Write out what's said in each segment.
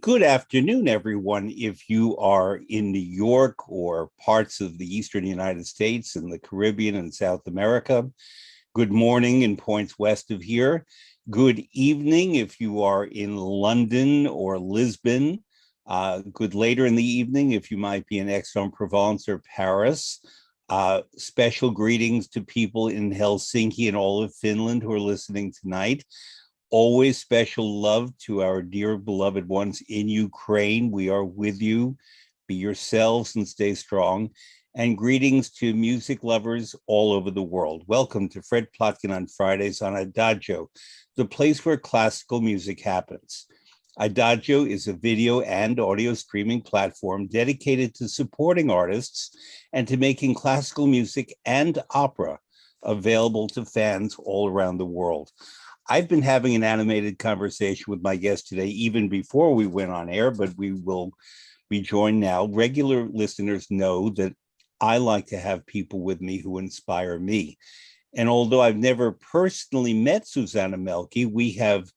Good afternoon, everyone. If you are in New York or parts of the Eastern United States and the Caribbean and South America, good morning in points west of here. Good evening if you are in London or Lisbon. Good later in the evening if you might be in Aix-en-Provence or Paris. Special greetings to people in Helsinki and all of Finland who are listening tonight. Always special love to our dear beloved ones in Ukraine. We are with you. Be yourselves and stay strong. And greetings to music lovers all over the world. Welcome to Fred Plotkin on Fridays on Adagio, the place where classical music happens. Adagio is a video and audio streaming platform dedicated to supporting artists and to making classical music and opera available to fans all around the world. I've been having an animated conversation with my guest today, even before we went on air, but we will be joined now. Regular listeners know that I like to have people with me who inspire me. And although I've never personally met Susanna Mälkki, we have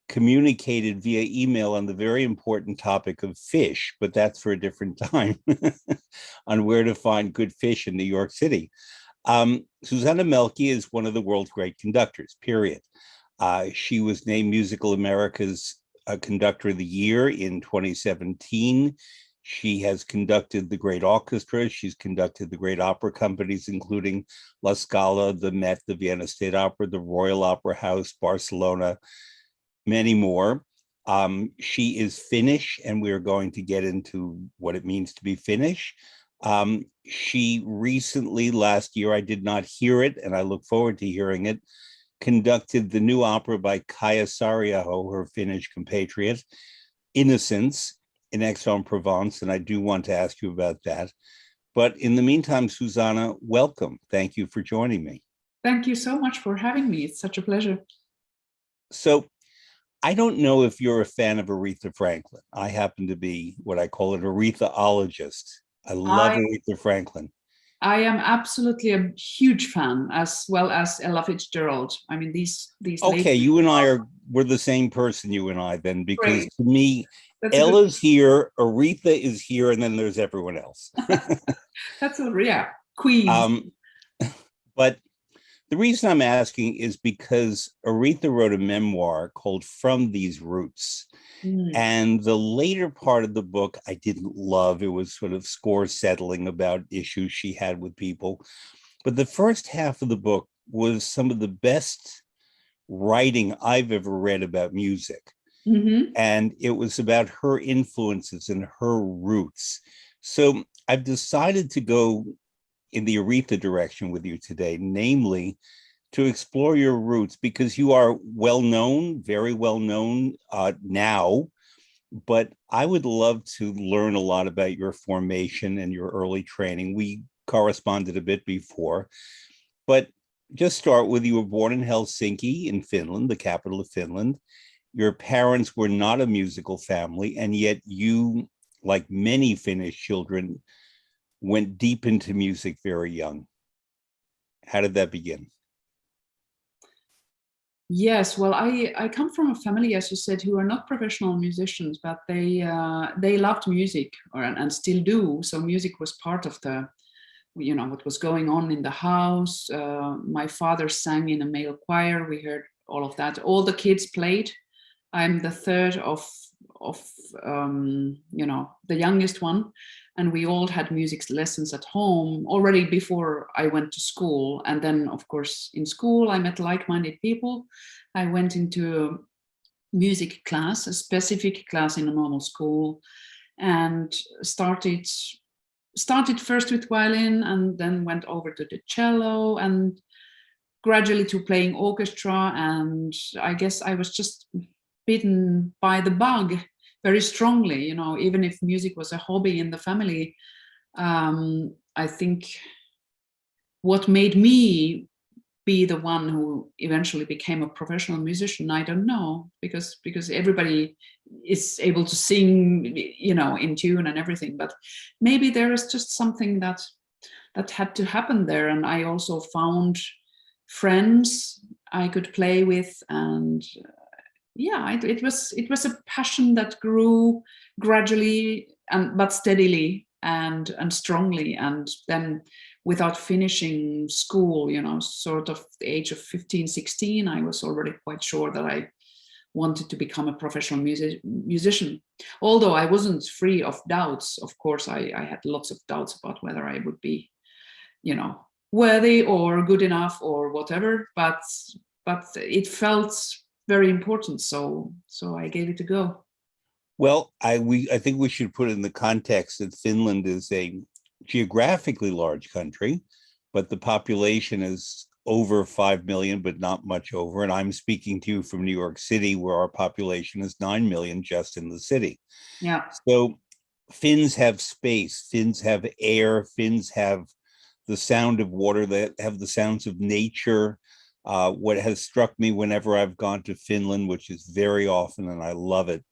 communicated via email on the very important topic of fish, but that's for a different time, on where to find good fish in New York City. Susanna Mälkki is one of the world's great conductors, period. She was named Musical America's Conductor of the Year in 2017. She has conducted the great orchestras. She's conducted the great opera companies, including La Scala, the Met, the Vienna State Opera, the Royal Opera House, Barcelona, many more. She is Finnish, and we are going to get into what it means to be Finnish. She recently, last year, I did not hear it, and I look forward to hearing it, conducted the new opera by Kaija Saariaho, her Finnish compatriot, Innocence, in Aix-en-Provence, and I do want to ask you about that. But in the meantime, Susanna, welcome. Thank you for joining me. Thank you so much for having me. It's such a pleasure. So I don't know if you're a fan of Aretha Franklin. I happen to be what I call an Arethaologist. I love Aretha Franklin. I am absolutely a huge fan, as well as Ella Fitzgerald. I mean, these. Okay, you and we're the same person, you and I, then, because Great. To me, Ella's here, Aretha is here, and then there's everyone else. That's queen. But the reason I'm asking is because Aretha wrote a memoir called From These Roots. And the later part of the book, I didn't love. It was sort of score settling about issues she had with people. But the first half of the book was some of the best writing I've ever read about music. And it was about her influences and her roots. So I've decided to go in the Aretha direction with you today, namely to explore your roots, because you are well known, very well known now, but I would love to learn a lot about your formation and your early training. We corresponded a bit before, but just start with, you were born in Helsinki in Finland, the capital of Finland. Your parents were not a musical family, and yet you, like many Finnish children, went deep into music very young. How did that begin? Yes, well, I come from a family, as you said, who are not professional musicians, but they loved music, and still do. So music was part of the, what was going on in the house. My father sang in a male choir. We heard all of that. All the kids played. I'm the third of the youngest one, and we all had music lessons at home already before I went to school. And then, of course, in school I met like-minded people. I went into a music class, a specific class in a normal school, and started first with violin, and then went over to the cello, and gradually to playing orchestra. And I guess I was just bitten by the bug very strongly, even if music was a hobby in the family. I think what made me be the one who eventually became a professional musician, I don't know, because everybody is able to sing, in tune and everything, but maybe there is just something that had to happen there. And I also found friends I could play with, and yeah, it was a passion that grew gradually and but steadily and strongly. And then without finishing school, sort of the age of 15, 16, I was already quite sure that I wanted to become a professional musician. Although I wasn't free of doubts, of course, I had lots of doubts about whether I would be, worthy or good enough or whatever. But it felt very important, so I gave it a go. Well, I think we should put in the context that Finland is a geographically large country, but the population is over 5 million, but not much over. And I'm speaking to you from New York City, where our population is 9 million just in the city. Yeah. So Finns have space, Finns have air, Finns have the sound of water, that have the sounds of nature. What has struck me whenever I've gone to Finland, which is very often, and I love it,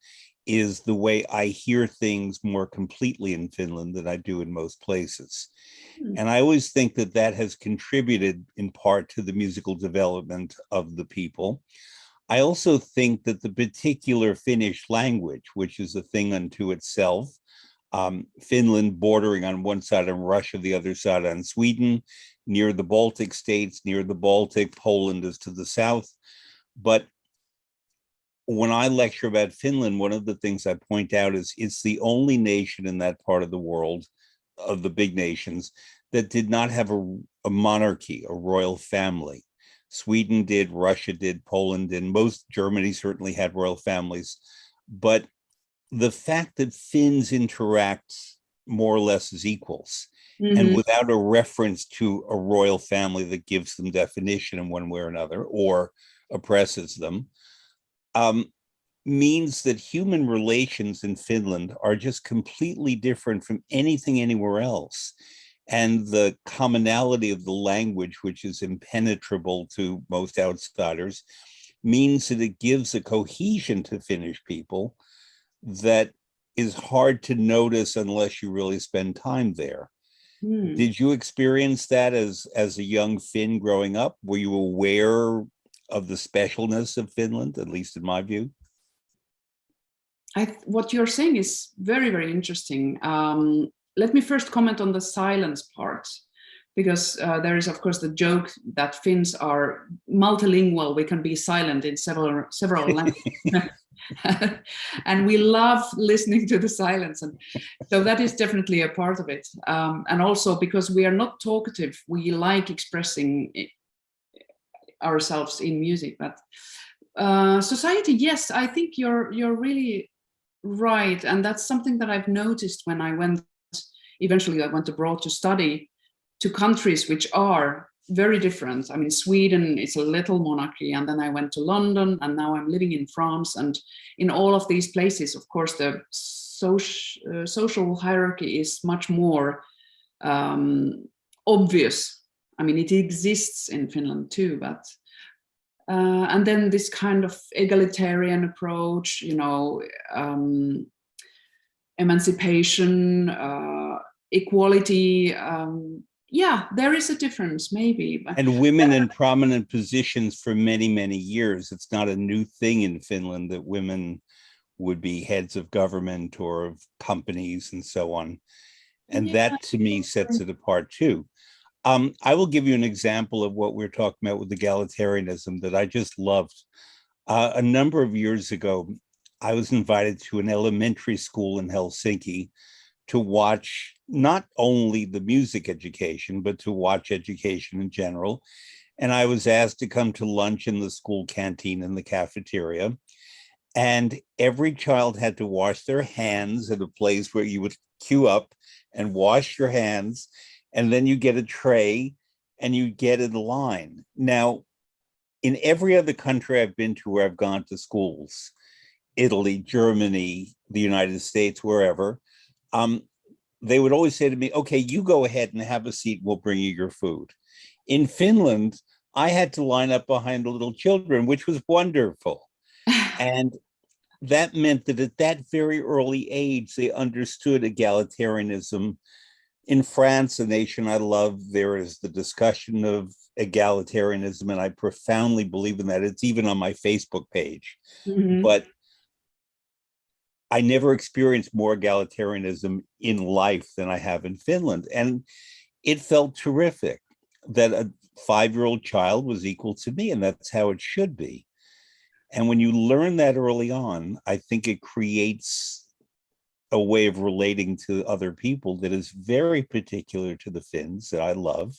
is the way I hear things more completely in Finland than I do in most places. And I always think that that has contributed in part to the musical development of the people. I also think that the particular Finnish language, which is a thing unto itself, Finland bordering on one side on Russia, the other side on Sweden, near the Baltic states, near the Baltic, Poland is to the south. But when I lecture about Finland, one of the things I point out is it's the only nation in that part of the world, of the big nations, that did not have a monarchy, a royal family. Sweden did, Russia did, Poland did, Germany certainly had royal families. But the fact that Finns interact more or less as equals, and without a reference to a royal family that gives them definition in one way or another, or oppresses them, means that human relations in Finland are just completely different from anything anywhere else. And the commonality of the language, which is impenetrable to most outsiders, means that it gives a cohesion to Finnish people that is hard to notice unless you really spend time there. Did you experience that as a young Finn growing up? Were you aware of the specialness of Finland, at least in my view? What you're saying is very, very interesting. Let me first comment on the silence part, because there is, of course, the joke that Finns are multilingual. We can be silent in several languages. And we love listening to the silence. And so that is definitely a part of it. And also because we are not talkative, we like expressing ourselves in music. But society, yes, I think you're really right. And that's something that I've noticed when eventually I went abroad to study to countries which are very different. I mean, Sweden is a little monarchy, and then I went to London, and now I'm living in France. And in all of these places, of course, the social hierarchy is much more obvious. I mean, it exists in Finland too, but and then this kind of egalitarian approach, emancipation, equality. Yeah, there is a difference, maybe. And women in prominent positions for many, many years. It's not a new thing in Finland that women would be heads of government or of companies and so on. And that, to me, sets it apart, too. I will give you an example of what we're talking about with egalitarianism that I just loved. A number of years ago, I was invited to an elementary school in Helsinki to watch not only the music education, but to watch education in general. And I was asked to come to lunch in the school canteen in the cafeteria. And every child had to wash their hands at a place where you would queue up and wash your hands. And then you get a tray and you get in line. Now, in every other country I've been to where I've gone to schools, Italy, Germany, the United States, wherever, they would always say to me, okay, you go ahead and have a seat, we'll bring you your food. In Finland, I had to line up behind the little children, which was wonderful. And that meant that at that very early age, they understood egalitarianism In France, a nation I love, there is the discussion of egalitarianism, and I profoundly believe in that. It's even on my Facebook page. Mhm. But I never experienced more egalitarianism in life than I have in Finland. And it felt terrific that a 5-year-old child was equal to me, and that's how it should be. And when you learn that early on, I think it creates a way of relating to other people that is very particular to the Finns that I love.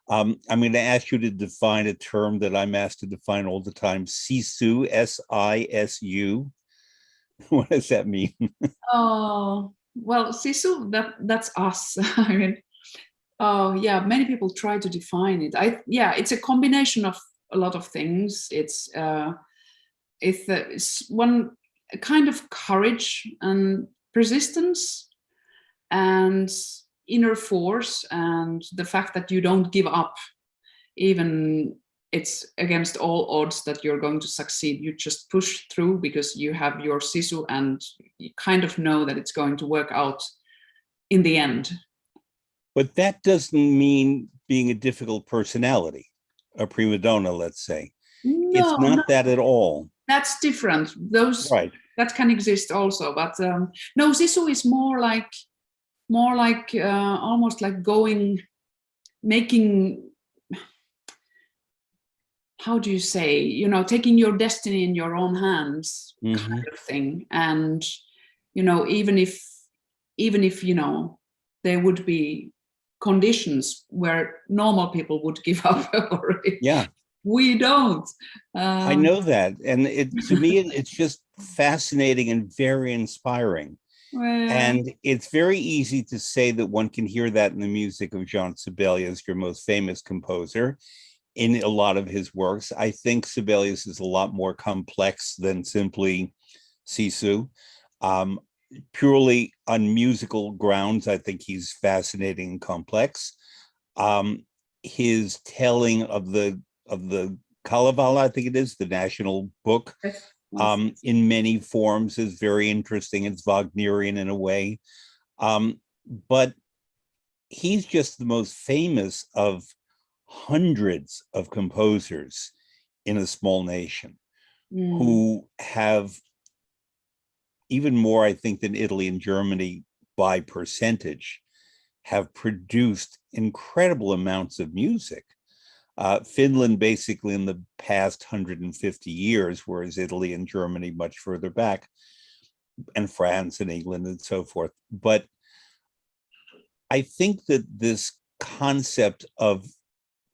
I'm going to ask you to define a term that I'm asked to define all the time: sisu, S-I-S-U. What does that mean? Oh, well, sisu, that's us. I mean, oh yeah, many people try to define it. Yeah, it's a combination of a lot of things. It's one kind of courage and persistence and inner force, and the fact that you don't give up even it's against all odds that you're going to succeed. You just push through because you have your sisu and you kind of know that it's going to work out in the end. But that doesn't mean being a difficult personality, a prima donna, let's say. No, It's not that at all. that's different. Those Right. that can exist also, but no, sisu is more like almost like making, how do you say, taking your destiny in your own hands, kind of thing. And even if there would be conditions where normal people would give up already. Yeah, We don't. I know that. And to me, it's just fascinating and very inspiring. Well, And it's very easy to say that one can hear that in the music of Jean Sibelius, your most famous composer, in a lot of his works. I think Sibelius is a lot more complex than simply Sisu. Purely on musical grounds, I think he's fascinating and complex. His telling of the Kalevala, I think it is, the national book, in many forms is very interesting. It's Wagnerian in a way. But he's just the most famous of hundreds of composers in a small nation who have even more, I think, than Italy and Germany by percentage, have produced incredible amounts of music. Finland basically in the past 150 years, whereas Italy and Germany much further back, and France and England and so forth. But I think that this concept of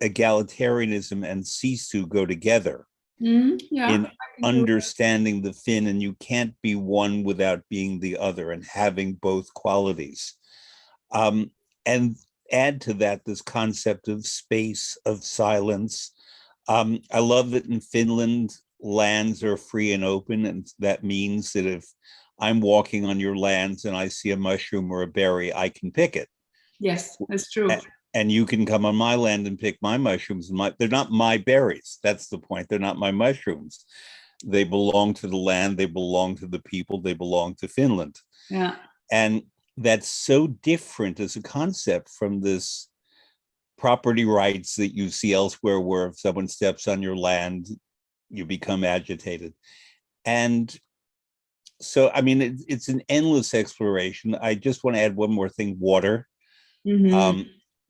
egalitarianism and sisu go together in understanding the Finn, and you can't be one without being the other and having both qualities. And add to that this concept of space, of silence. I love that in Finland, lands are free and open, and that means that if I'm walking on your lands and I see a mushroom or a berry, I can pick it. Yes, that's true. And you can come on my land and pick my mushrooms. They're not my berries. That's the point. They're not my mushrooms. They belong to the land. They belong to the people. They belong to Finland. Yeah. And that's so different as a concept from this property rights that you see elsewhere, where if someone steps on your land, you become agitated. And so, I mean, it's an endless exploration. I just want to add one more thing: water.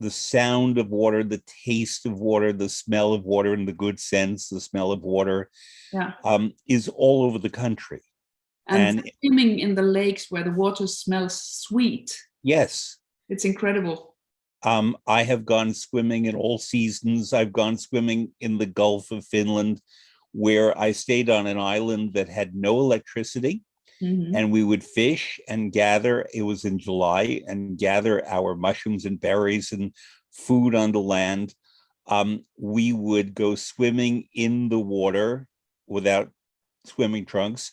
The sound of water, the taste of water, the smell of water in the good sense, the smell of water, is all over the country. And swimming in the lakes where the water smells sweet. Yes. It's incredible. I have gone swimming in all seasons. I've gone swimming in the Gulf of Finland, where I stayed on an island that had no electricity. And we would fish and gather, it was in July, and gather our mushrooms and berries and food on the land. We would go swimming in the water without swimming trunks.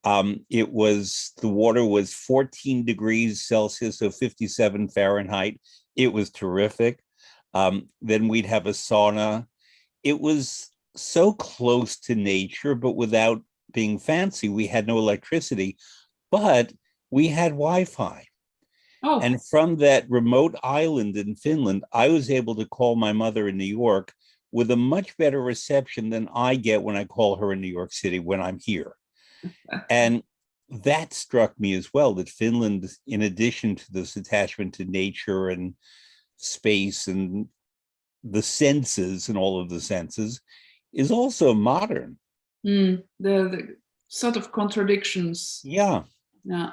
The water was 14 degrees Celsius, so 57 Fahrenheit. It was terrific. Then we'd have a sauna. It was so close to nature, but without being fancy. We had no electricity, but we had Wi-Fi. Oh, And from that remote island in Finland, I was able to call my mother in New York with a much better reception than I get when I call her in New York City when I'm here. And that struck me as well, that Finland, in addition to this attachment to nature and space and the senses and all of the senses, is also modern. the sort of contradictions. Yeah. Yeah.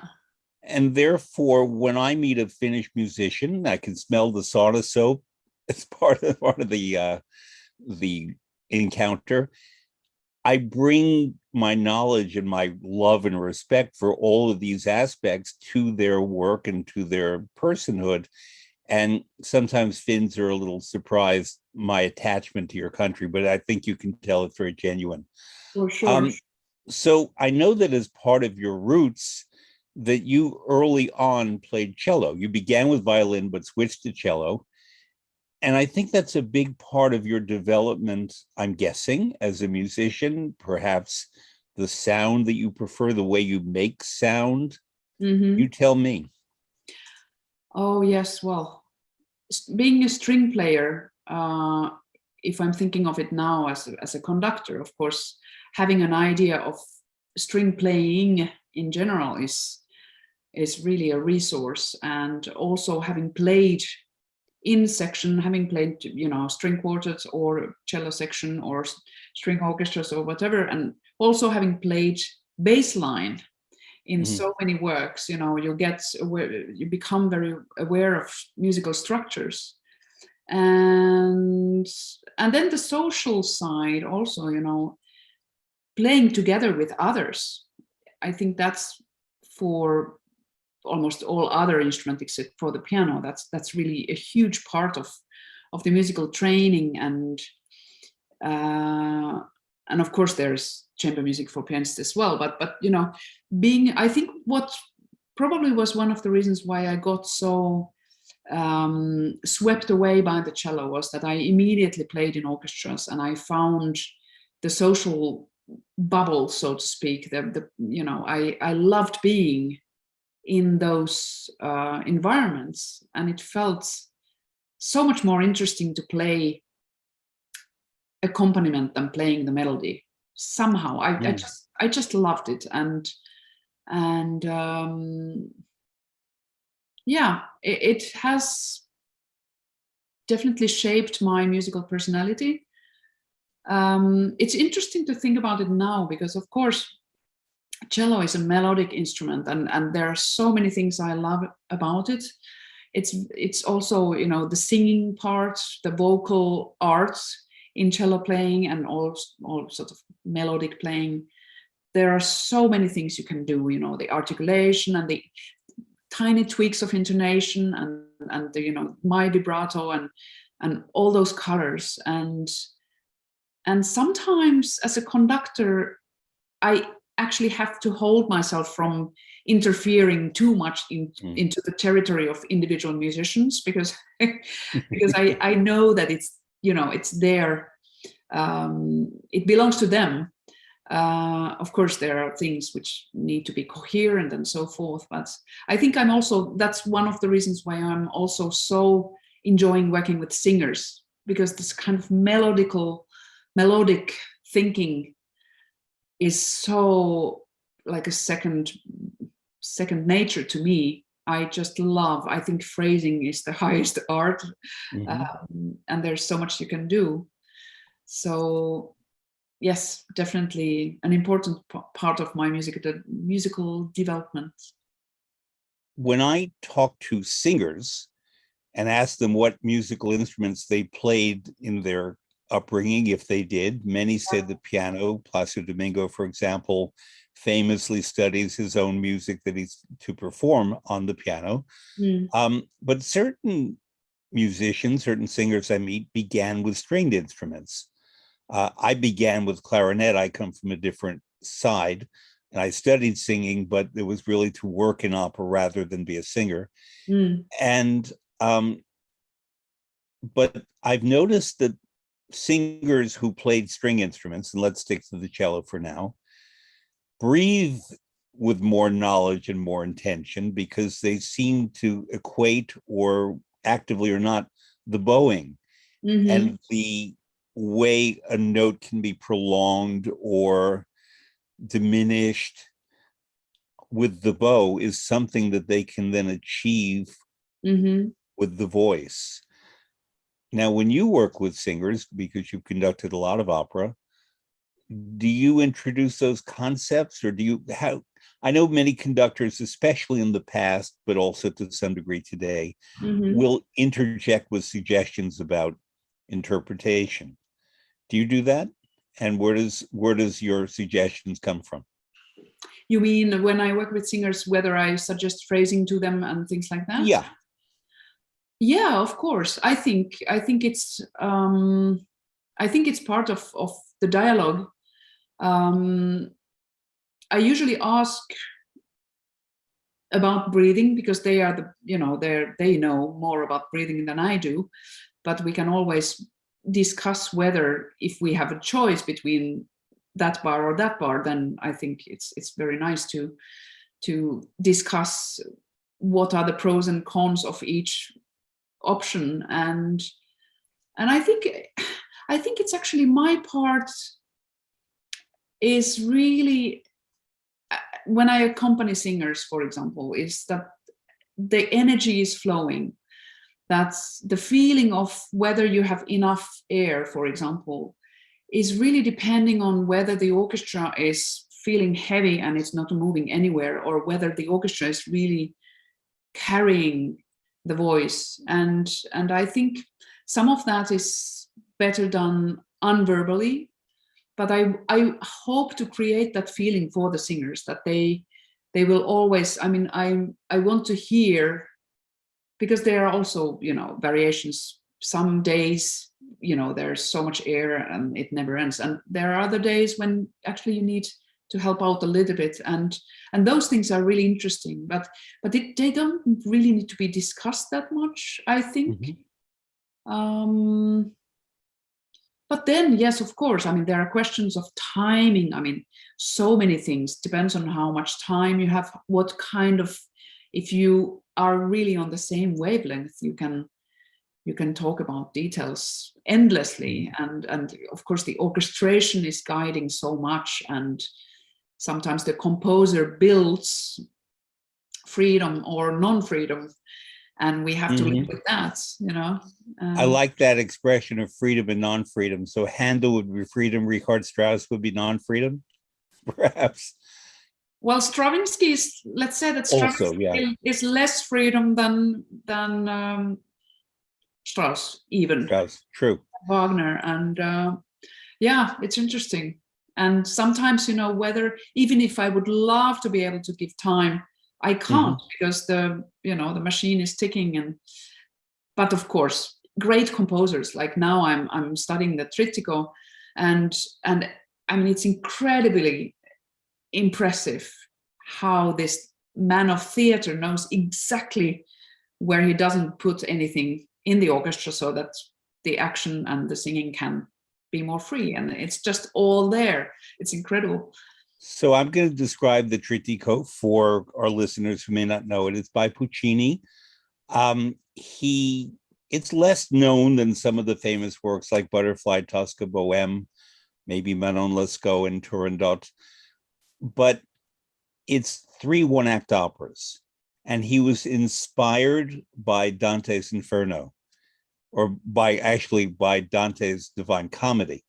And therefore, when I meet a Finnish musician, I can smell the sauna soap as part of the encounter. I bring my knowledge and my love and respect for all of these aspects to their work and to their personhood. And sometimes Finns are a little surprised my attachment to your country, but I think you can tell it's very genuine. For sure. So I know that as part of your roots, that you early on played cello. You began with violin, but switched to cello. And I think that's a big part of your development, I'm guessing, as a musician, perhaps the sound that you prefer, the way you make sound. You tell me. Oh, yes. Well, being a string player, if I'm thinking of it now as a conductor, of course, having an idea of string playing in general is really a resource. And also having played in section, having played, string quartets or cello section or string orchestras or whatever, and also having played bass line in so many works, you become very aware of musical structures. And then the social side also, playing together with others. I think that's for almost all other instruments except for the piano. That's really a huge part of the musical training, and of course there's chamber music for pianists as well. But I think what probably was one of the reasons why I got so swept away by the cello was that I immediately played in orchestras, and I found the social bubble, so to speak. I loved being in those environments, and it felt so much more interesting to play accompaniment than playing the melody. Somehow, I just loved it, and it has definitely shaped my musical personality. It's interesting to think about it now because, of course, cello is a melodic instrument, and there are so many things I love about it. It's also, the singing part, the vocal arts in cello playing, and all sort of melodic playing. There are so many things you can do, the articulation and the tiny tweaks of intonation and the, my vibrato and all those colors. And sometimes as a conductor, I actually have to hold myself from interfering too much into the territory of individual musicians because I know that it's it's their it belongs to them. Of course there are things which need to be coherent and so forth, but I think that's one of the reasons why I'm also so enjoying working with singers, because this kind of melodic thinking is so like a second nature to me. I just love, I think phrasing is the highest art, and there's so much you can do. So yes, definitely an important part of my musical development. When I talk to singers and ask them what musical instruments they played in their upbringing, if they did, many said the piano. Placido Domingo, for example, famously studies his own music that he's to perform on the piano. But certain musicians, certain singers I meet began with stringed instruments. I began with clarinet. I come from a different side, and I studied singing, but it was really to work in opera rather than be a singer. And but I've noticed that singers who played string instruments, and let's stick to the cello for now, breathe with more knowledge and more intention, because they seem to equate, or actively or not, the bowing and the way a note can be prolonged or diminished with the bow is something that they can then achieve with the voice. Now, when you work with singers, because you've conducted a lot of opera, do you introduce those concepts, or do you have, I know many conductors, especially in the past, but also to some degree today, will interject with suggestions about interpretation. Do you do that? And where does your suggestions come from? You mean when I work with singers, whether I suggest phrasing to them and things like that? Yeah. Yeah, of course. I think it's part of the dialogue. I usually ask about breathing, because they are they know more about breathing than I do, but we can always discuss whether, if we have a choice between that bar or that bar, then I think it's very nice to discuss what are the pros and cons of each option. And I think it's actually, my part is really, when I accompany singers, for example, is that the energy is flowing. That's the feeling of whether you have enough air, for example, is really depending on whether the orchestra is feeling heavy and it's not moving anywhere, or whether the orchestra is really carrying the voice. And I think some of that is better done unverbally, but I hope to create that feeling for the singers, that they will always, I mean, I want to hear, because there are also, variations. Some days, there's so much air and it never ends. And there are other days when actually you need to help out a little bit. And those things are really interesting, but they don't really need to be discussed that much, I think. But then, yes, of course, I mean, there are questions of timing. I mean, so many things, depends on how much time you have, what kind of, if you are really on the same wavelength, you can talk about details endlessly. And of course, the orchestration is guiding so much. And sometimes the composer builds freedom or non-freedom, and we have to live with that, I like that expression of freedom and non-freedom. So Handel would be freedom, Richard Strauss would be non-freedom, perhaps. Well, Stravinsky is, let's say that Stravinsky is less freedom than Strauss, even. Strauss, true. Wagner. And yeah, it's interesting. And sometimes, whether, even if I would love to be able to give time, I can't, because the machine is ticking. But of course, great composers, like now I'm studying the Trittico, and I mean, it's incredibly impressive how this man of theater knows exactly where he doesn't put anything in the orchestra, so that the action and the singing can be more free, and it's just all there. It's incredible. So I'm going to describe the Trittico for our listeners who may not know it. It's by Puccini. It's less known than some of the famous works like Butterfly, Tosca, Bohème, maybe Manon Lescaut and Turandot, but it's 3 one-act operas. And he was inspired by Dante's Inferno, or by Dante's Divine Comedy.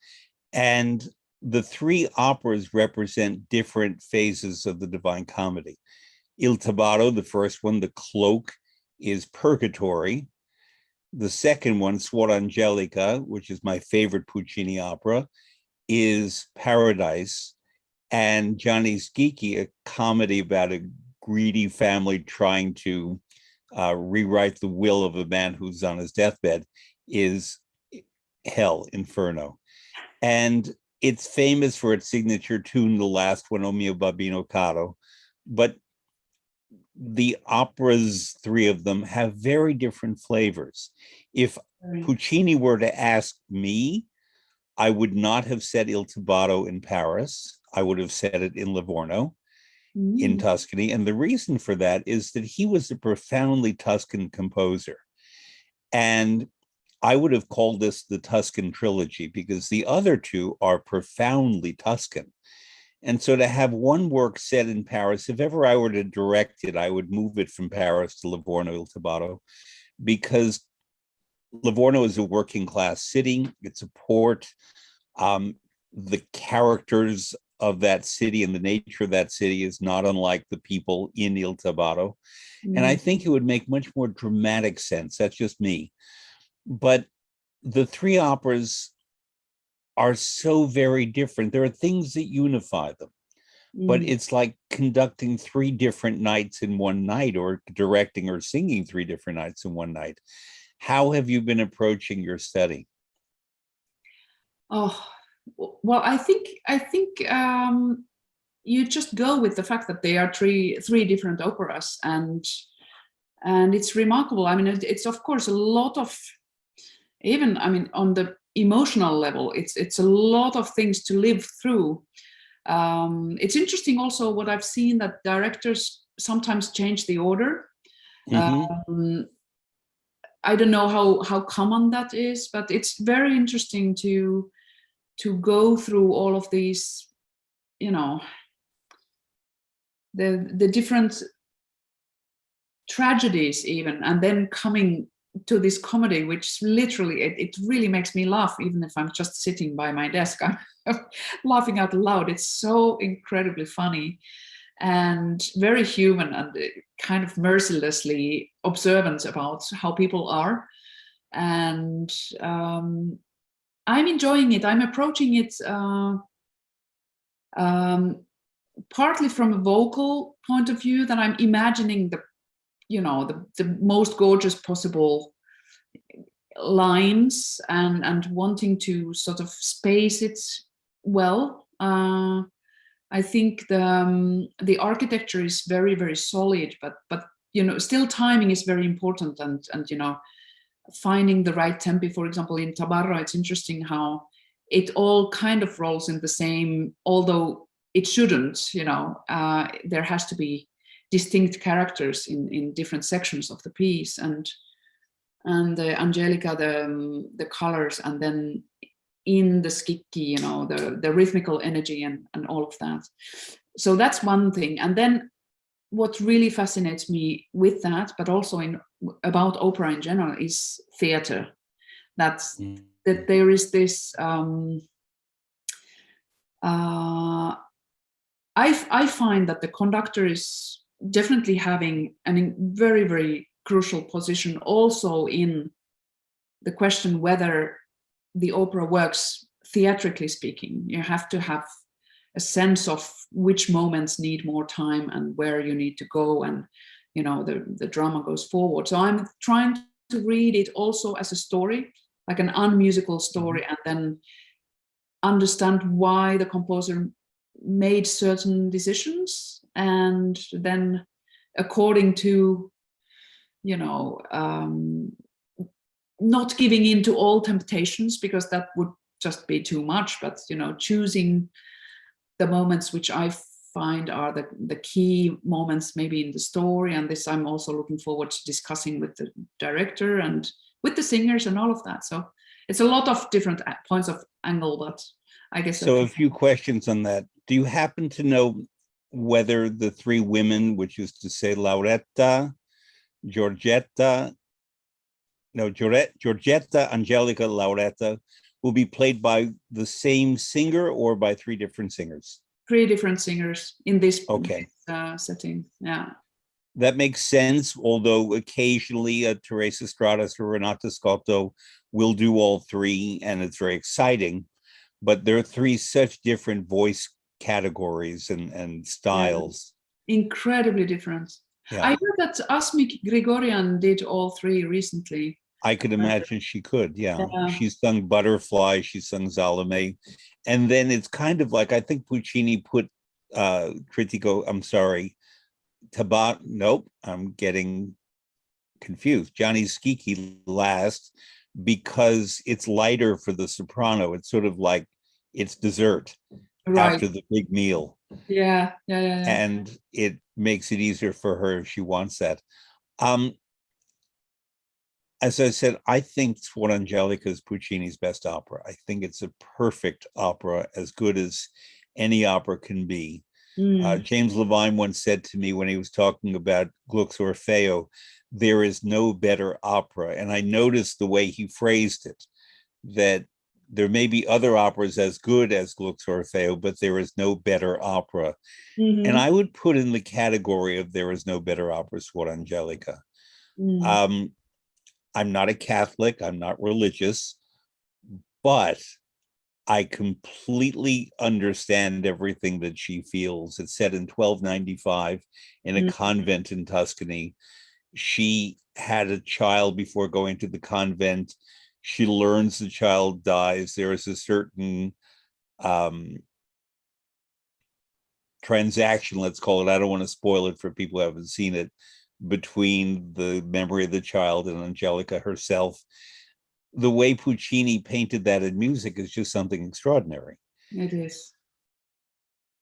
And the 3 operas represent different phases of the Divine Comedy. Il Tabato, the first one, the cloak, is Purgatory. The second one, Suor Angelica, which is my favorite Puccini opera, is Paradise. And Gianni Schicchi, a comedy about a greedy family trying to rewrite the will of a man who's on his deathbed, is Hell, Inferno. And it's famous for its signature tune, the last one, O mio babbino caro. But the operas, 3 of them, have very different flavors. If Puccini were to ask me, I would not have said Il Tabato in Paris. I would have said it in Livorno. in Tuscany. And the reason for that is that he was a profoundly Tuscan composer. And I would have called this the Tuscan trilogy because the other two are profoundly Tuscan. And so to have one work set in Paris, if ever I were to direct it, I would move it from Paris to Livorno Il Tabato, because Livorno is a working class city. It's a port. The characters of that city and the nature of that city is not unlike the people in Il Tabato. And I think it would make much more dramatic sense. That's just me. But the three operas are so very different. There are things that unify them, but it's like conducting three different nights in one night, or directing or singing three different nights in one night. How have you been approaching your study? Oh, well, I think you just go with the fact that they are three different operas, and it's remarkable. I mean, it's of course a lot of, even, I mean, on the emotional level, it's a lot of things to live through. It's interesting also what I've seen, that directors sometimes change the order. I don't know how common that is, but it's very interesting to go through all of these, you know, the different tragedies even, and then coming to this comedy, which literally, it really makes me laugh, even if I'm just sitting by my desk. I'm laughing out loud. It's so incredibly funny and very human, and kind of mercilessly observant about how people are. And I'm enjoying it. I'm approaching it partly from a vocal point of view, that I'm imagining the most gorgeous possible lines, and wanting to sort of space it well. I think the architecture is very, very solid, but still timing is very important, and finding the right tempi. For example, in Tabarra, it's interesting how it all kind of rolls in the same, although it shouldn't. There has to be distinct characters in different sections of the piece, and the Angelica, the colors, and then in the schicchi, the rhythmical energy and all of that. So that's one thing. And then what really fascinates me with that, but also about opera in general, is theater. That there is this I find that the conductor is definitely having a very, very crucial position also in the question whether the opera works theatrically speaking. You have to have a sense of which moments need more time and where you need to go, and the drama goes forward. So I'm trying to read it also as a story, like an unmusical story, and then understand why the composer made certain decisions, and then according to not giving in to all temptations, because that would just be too much, but choosing the moments which I find are the key moments maybe in the story. And this I'm also looking forward to discussing with the director and with the singers and all of that. So it's a lot of different points of angle, but I guess so. A few questions on that. Do you happen to know whether the three women, which is to say Lauretta, Giorgetta, Angelica, Lauretta, will be played by the same singer or by three different singers? Three different singers in this setting. Yeah, that makes sense. Although occasionally Teresa Stratas or Renata Scotto will do all three, and it's very exciting. But there are three such different voice categories and styles. Yeah. Incredibly different. Yeah. I heard that Asmik Grigorian did all three recently. I could imagine she could, yeah. She's sung Butterfly, she's sung Salome. And then it's kind of like, I think Puccini put I'm getting confused. Gianni Schicchi last, because it's lighter for the soprano. It's sort of like it's dessert after the big meal. Yeah, yeah, yeah, yeah. and it makes it easier for her if she wants that. Um, as I said, I think Suor Angelica is Puccini's best opera. I think it's a perfect opera, as good as any opera can be. Mm, James Levine once said to me when he was talking about Gluck's Orfeo, there is no better opera. And I noticed the way he phrased it, that there may be other operas as good as Gluck's Orfeo, but there is no better opera. And mm-hmm, I would put in the category of there is no better opera Suor Angelica. mm, Um, I'm not a Catholic, I'm not religious, but I completely understand everything that she feels. It's set in 1295 in a mm, convent in Tuscany. She had a child before going to the convent. She learns the child dies. There is a certain um, transaction, let's call it. I don't want to spoil it for people who haven't seen it, between the memory of the child and Angelica herself. The way Puccini painted that in music is just something extraordinary, it is.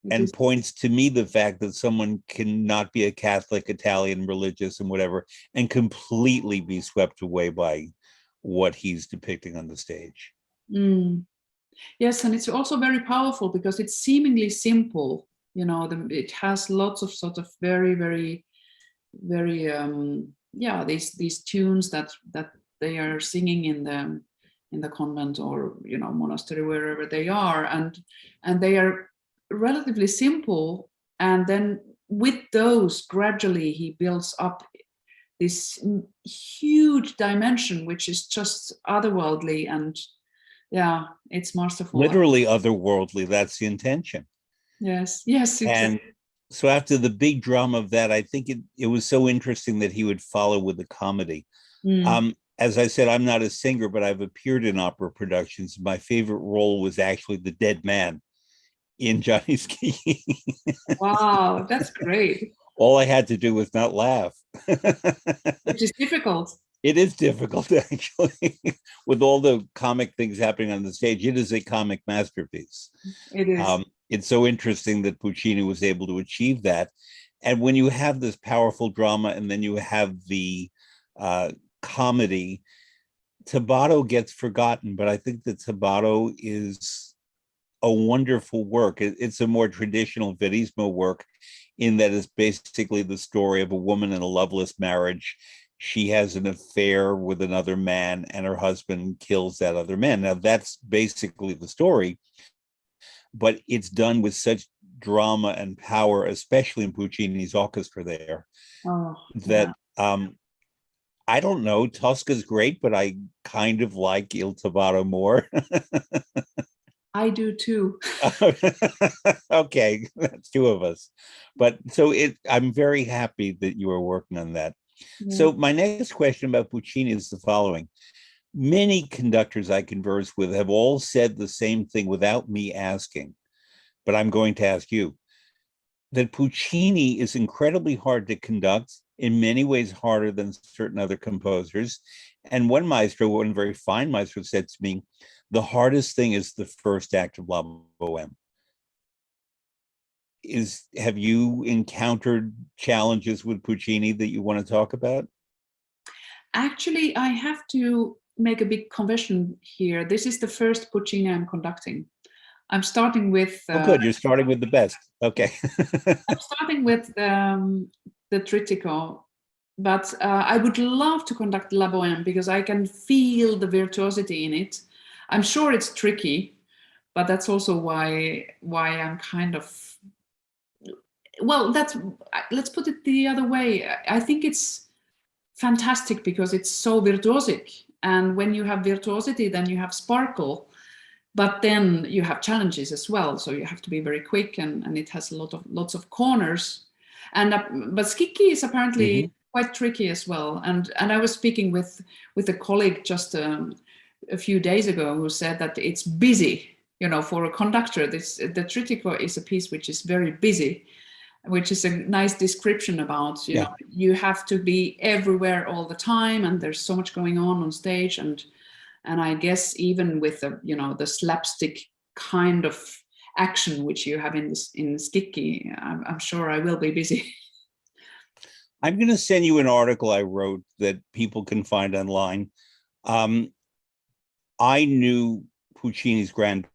It and is. points to me the fact that someone cannot be a Catholic, Italian, religious, and whatever, and completely be swept away by what he's depicting on the stage. Mm. Yes, and it's also very powerful because it's seemingly simple. You know, it has lots of sort of very, very, very, yeah, these tunes that they are singing in the convent or monastery, wherever they are, and they are relatively simple. And then with those, gradually he builds up this huge dimension, which is just otherworldly, and yeah, it's masterful. Literally otherworldly, that's the intention. Yes, yes, And exactly. so after the big drama of that, I think it was so interesting that he would follow with the comedy. Mm. As I said, I'm not a singer, but I've appeared in opera productions. My favorite role was actually the dead man in Johnny's Key. Wow, that's great. All I had to do was not laugh. Which is difficult. It is difficult, actually, with all the comic things happening on the stage. It is a comic masterpiece. It is. It's so interesting that Puccini was able to achieve that. And when you have this powerful drama and then you have the uh, comedy, Tabato gets forgotten, but I think that Tabato is a wonderful work. It's a more traditional Verismo work in that it's basically the story of a woman in a loveless marriage. She has an affair with another man and her husband kills that other man. Now, that's basically the story, but it's done with such drama and power, especially in Puccini's orchestra there, Oh, that yeah. I don't know. Tosca's great, but I kind of like Il Tabato more. I do too. Okay, that's two of us. But so I'm very happy that you are working on that. Yeah. So my next question about Puccini is the following. Many conductors I converse with have all said the same thing without me asking, but I'm going to ask you, that Puccini is incredibly hard to conduct, in many ways harder than certain other composers. And one very fine maestro, said to me, the hardest thing is the first act of La Boheme. Have you encountered challenges with Puccini that you want to talk about? Actually, I have to make a big confession here. This is the first Puccini I'm conducting. I'm starting with Oh, good. You're starting with the best. Okay. I'm starting with the Trittico, but I would love to conduct La Boheme because I can feel the virtuosity in it. I'm sure it's tricky, but that's also why I'm kind of, well, that's, let's put it the other way. I think it's fantastic because it's so virtuosic, and when you have virtuosity, then you have sparkle, but then you have challenges as well. So you have to be very quick, and it has lots of corners. And but Schicchi is apparently Mhm. quite tricky as well. And I was speaking with a colleague just a few days ago who said that it's busy. For a conductor, the Trittico is a piece which is very busy, which is a nice description about, Yeah. you have to be everywhere all the time, and there's so much going on stage, and I guess even with the slapstick kind of action which you have in this in Skikki, I'm sure I will be busy. I'm going to send you an article I wrote that people can find online. I knew Puccini's granddaughter,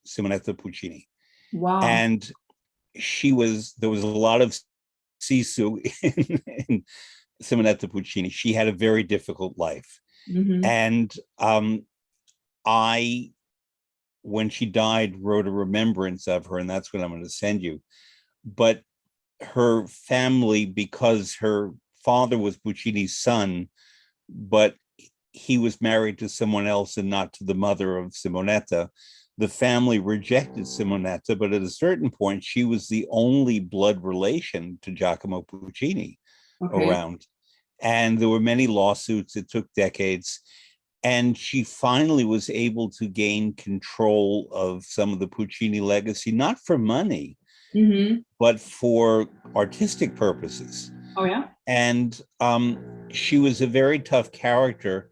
Simonetta Puccini, Wow. and there was a lot of sisu in Simonetta Puccini. She had a very difficult life. Mm-hmm. And I, when she died, wrote a remembrance of her, and that's what I'm going to send you. But her family, because her father was Puccini's son, but he was married to someone else and not to the mother of Simonetta, the family rejected Simonetta, but at a certain point, she was the only blood relation to Giacomo Puccini around. And there were many lawsuits. It took decades. And she finally was able to gain control of some of the Puccini legacy, not for money, but for artistic purposes. Oh, yeah. And she was a very tough character.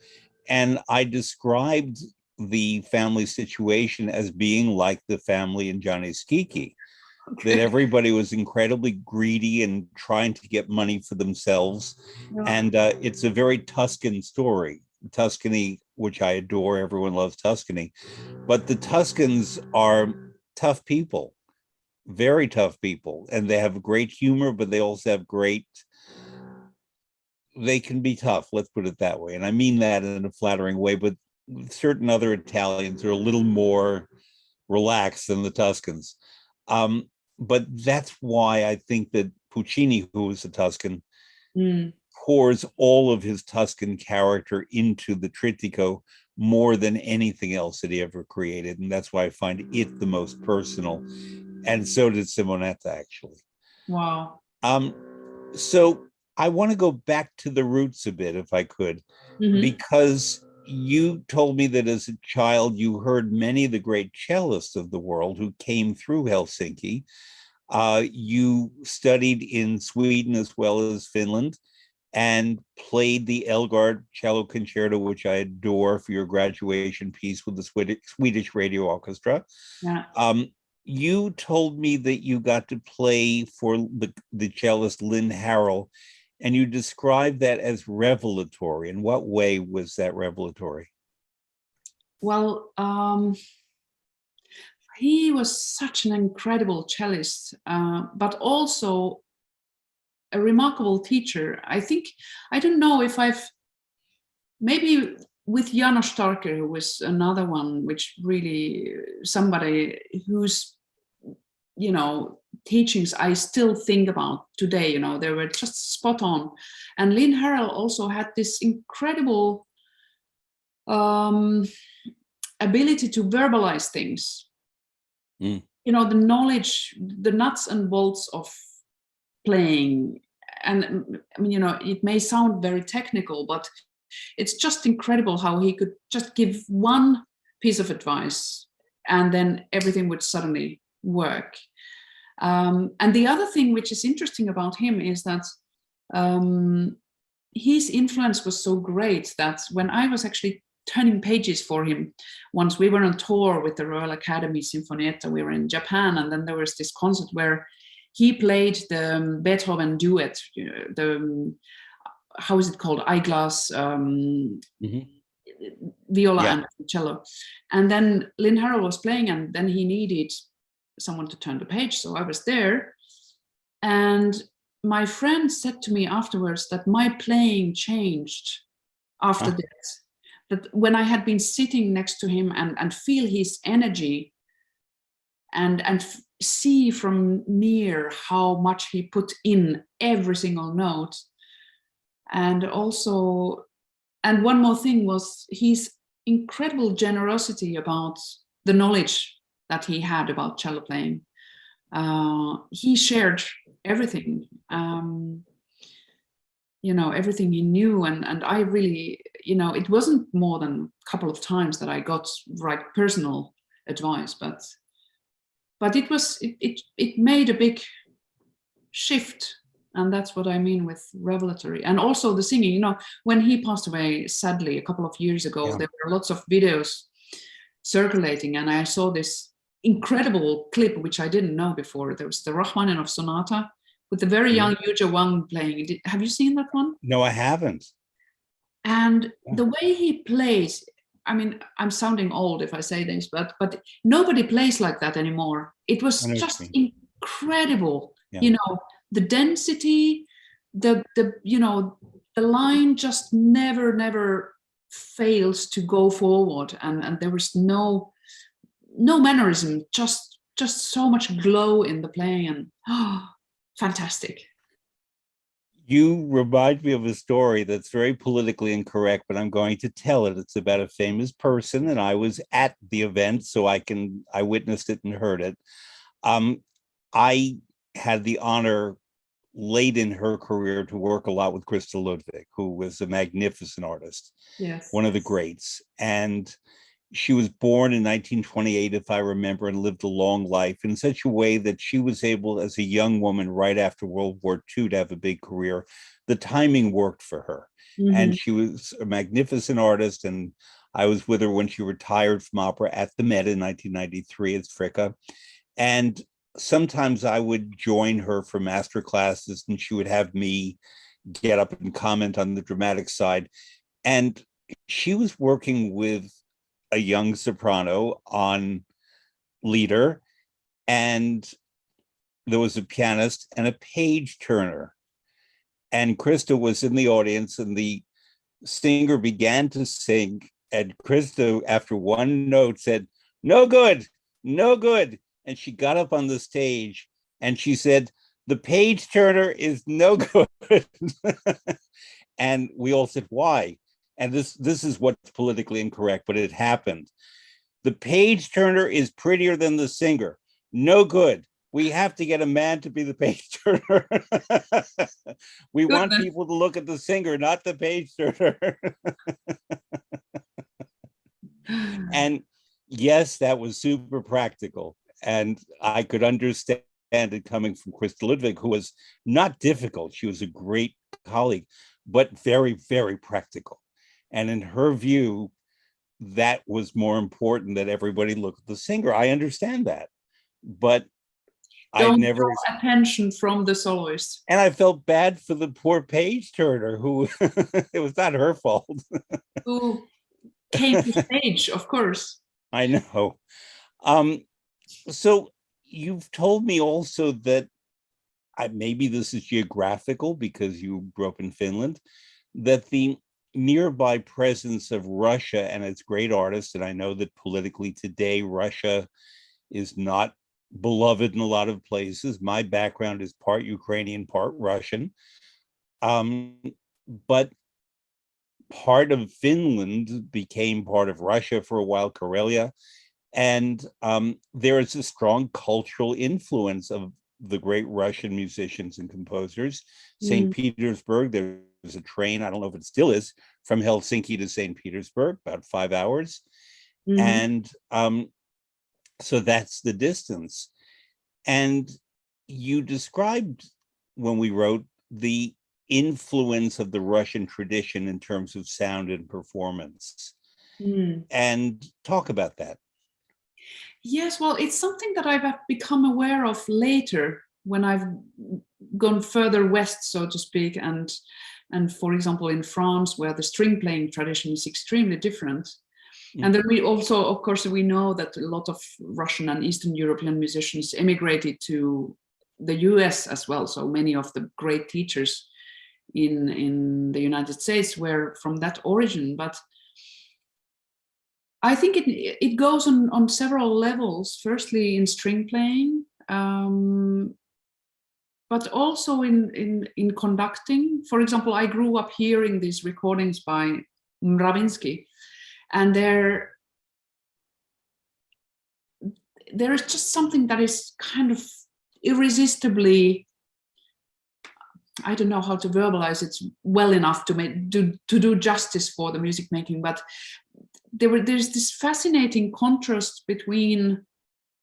And I described the family situation as being like the family in Gianni Schicchi, that everybody was incredibly greedy and trying to get money for themselves. Yeah. And it's a very Tuscan story. Tuscany, which I adore, everyone loves Tuscany, but the Tuscans are tough people, very tough people, and they have great humor, but they also have they can be tough, let's put it that way. And I mean that in a flattering way, but certain other Italians are a little more relaxed than the Tuscans. But that's why I think that Puccini, who was a Tuscan, pours all of his Tuscan character into the Trittico more than anything else that he ever created. And that's why I find it the most personal. And so did Simonetta, actually. Wow. So I want to go back to the roots a bit, if I could, because you told me that as a child, you heard many of the great cellists of the world who came through Helsinki. You studied in Sweden as well as Finland and played the Elgard Cello Concerto, which I adore, for your graduation piece with the Swedish Radio Orchestra. Yeah. You told me that you got to play for the cellist Lynn Harrell, and you described that as revelatory. In what way was that revelatory? Well, he was such an incredible cellist, but also a remarkable teacher. I think, I don't know if maybe with János Starker, who was another one, which really somebody whose, teachings I still think about today, they were just spot on. And Lynn Harrell also had this incredible ability to verbalize things. The knowledge, the nuts and bolts of playing. And I mean, it may sound very technical, but it's just incredible how he could just give one piece of advice and then everything would suddenly work. And the other thing which is interesting about him is that his influence was so great that when I was actually turning pages for him, once we were on tour with the Royal Academy Sinfonietta, we were in Japan, and then there was this concert where he played the Beethoven duet, how is it called? Eyeglass, viola and cello. And then Lynn Harrell was playing, and then he needed someone to turn the page. So I was there. And my friend said to me afterwards that my playing changed after that. That when I had been sitting next to him and feel his energy and see from near how much he put in every single note. And also, and one more thing was his incredible generosity about the knowledge that he had about cello playing. He shared everything, everything he knew. And I really, it wasn't more than a couple of times that I got personal advice, but it made a big shift. And that's what I mean with revelatory. And also the singing, when he passed away, sadly, a couple of years ago, there were lots of videos circulating, and I saw this incredible clip, which I didn't know before. There was the Rachmaninoff Sonata with the very young Yuja Wang playing. Have you seen that one? No, I haven't. And the way he plays, I mean, I'm sounding old if I say this, but nobody plays like that anymore. It was just incredible. Yeah. You know, the density, the you know, the line just never fails to go forward, and there was no mannerism, just so much glow in the playing, and fantastic. You remind me of a story that's very politically incorrect, but I'm going to tell it. It's about a famous person, and I was at the event, so I witnessed it and heard it. I had the honor late in her career to work a lot with Christa Ludwig, who was a magnificent artist, yes, one of the greats. And she was born in 1928, if I remember, and lived a long life in such a way that she was able, as a young woman, right after World War II, to have a big career. The timing worked for her. And she was a magnificent artist. And I was with her when she retired from opera at the Met in 1993 as Fricka. And sometimes I would join her for master classes, and she would have me get up and comment on the dramatic side. And she was working with a young soprano on leader, and there was a pianist and a page turner. And Christa was in the audience, and the singer began to sing, and Christa, after one note, said, "No good, no good." And she got up on the stage and she said, "The page turner is no good." And we all said, "Why?" And this is what's politically incorrect, but it happened. "The page turner is prettier than the singer. No good. We have to get a man to be the page turner." We want people to look at the singer, not the page turner. And yes, that was super practical. And I could understand it coming from Christa Ludwig, who was not difficult. She was a great colleague, but very, very practical. And in her view, that was more important, that everybody look at the singer. I understand that, but I never draw attention from the soloist. And I felt bad for the poor page turner, who it was not her fault. Who came to stage, of course. I know. So you've told me also that maybe this is geographical because you grew up in Finland, that the nearby presence of Russia and its great artists, and I know that politically today Russia is not beloved in a lot of places. My background is part Ukrainian, part Russian, but part of Finland became part of Russia for a while, Karelia, and there is a strong cultural influence of the great Russian musicians and composers. St. Petersburg, there's a train, I don't know if it still is, from Helsinki to St. Petersburg, about 5 hours. And so that's the distance. And you described, when we wrote, the influence of the Russian tradition in terms of sound and performance. And talk about that. Yes, well, it's something that I've become aware of later when I've gone further west, so to speak, and for example in France, where the string playing tradition is extremely different. And then we also, of course, we know that a lot of Russian and Eastern European musicians emigrated to the US as well. So many of the great teachers in the United States were from that origin. But I think it goes on several levels. Firstly, in string playing, but also in conducting. For example, I grew up hearing these recordings by Mravinsky, and there is just something that is kind of irresistibly, I don't know how to verbalize it well enough to do justice for the music making, but there's this fascinating contrast between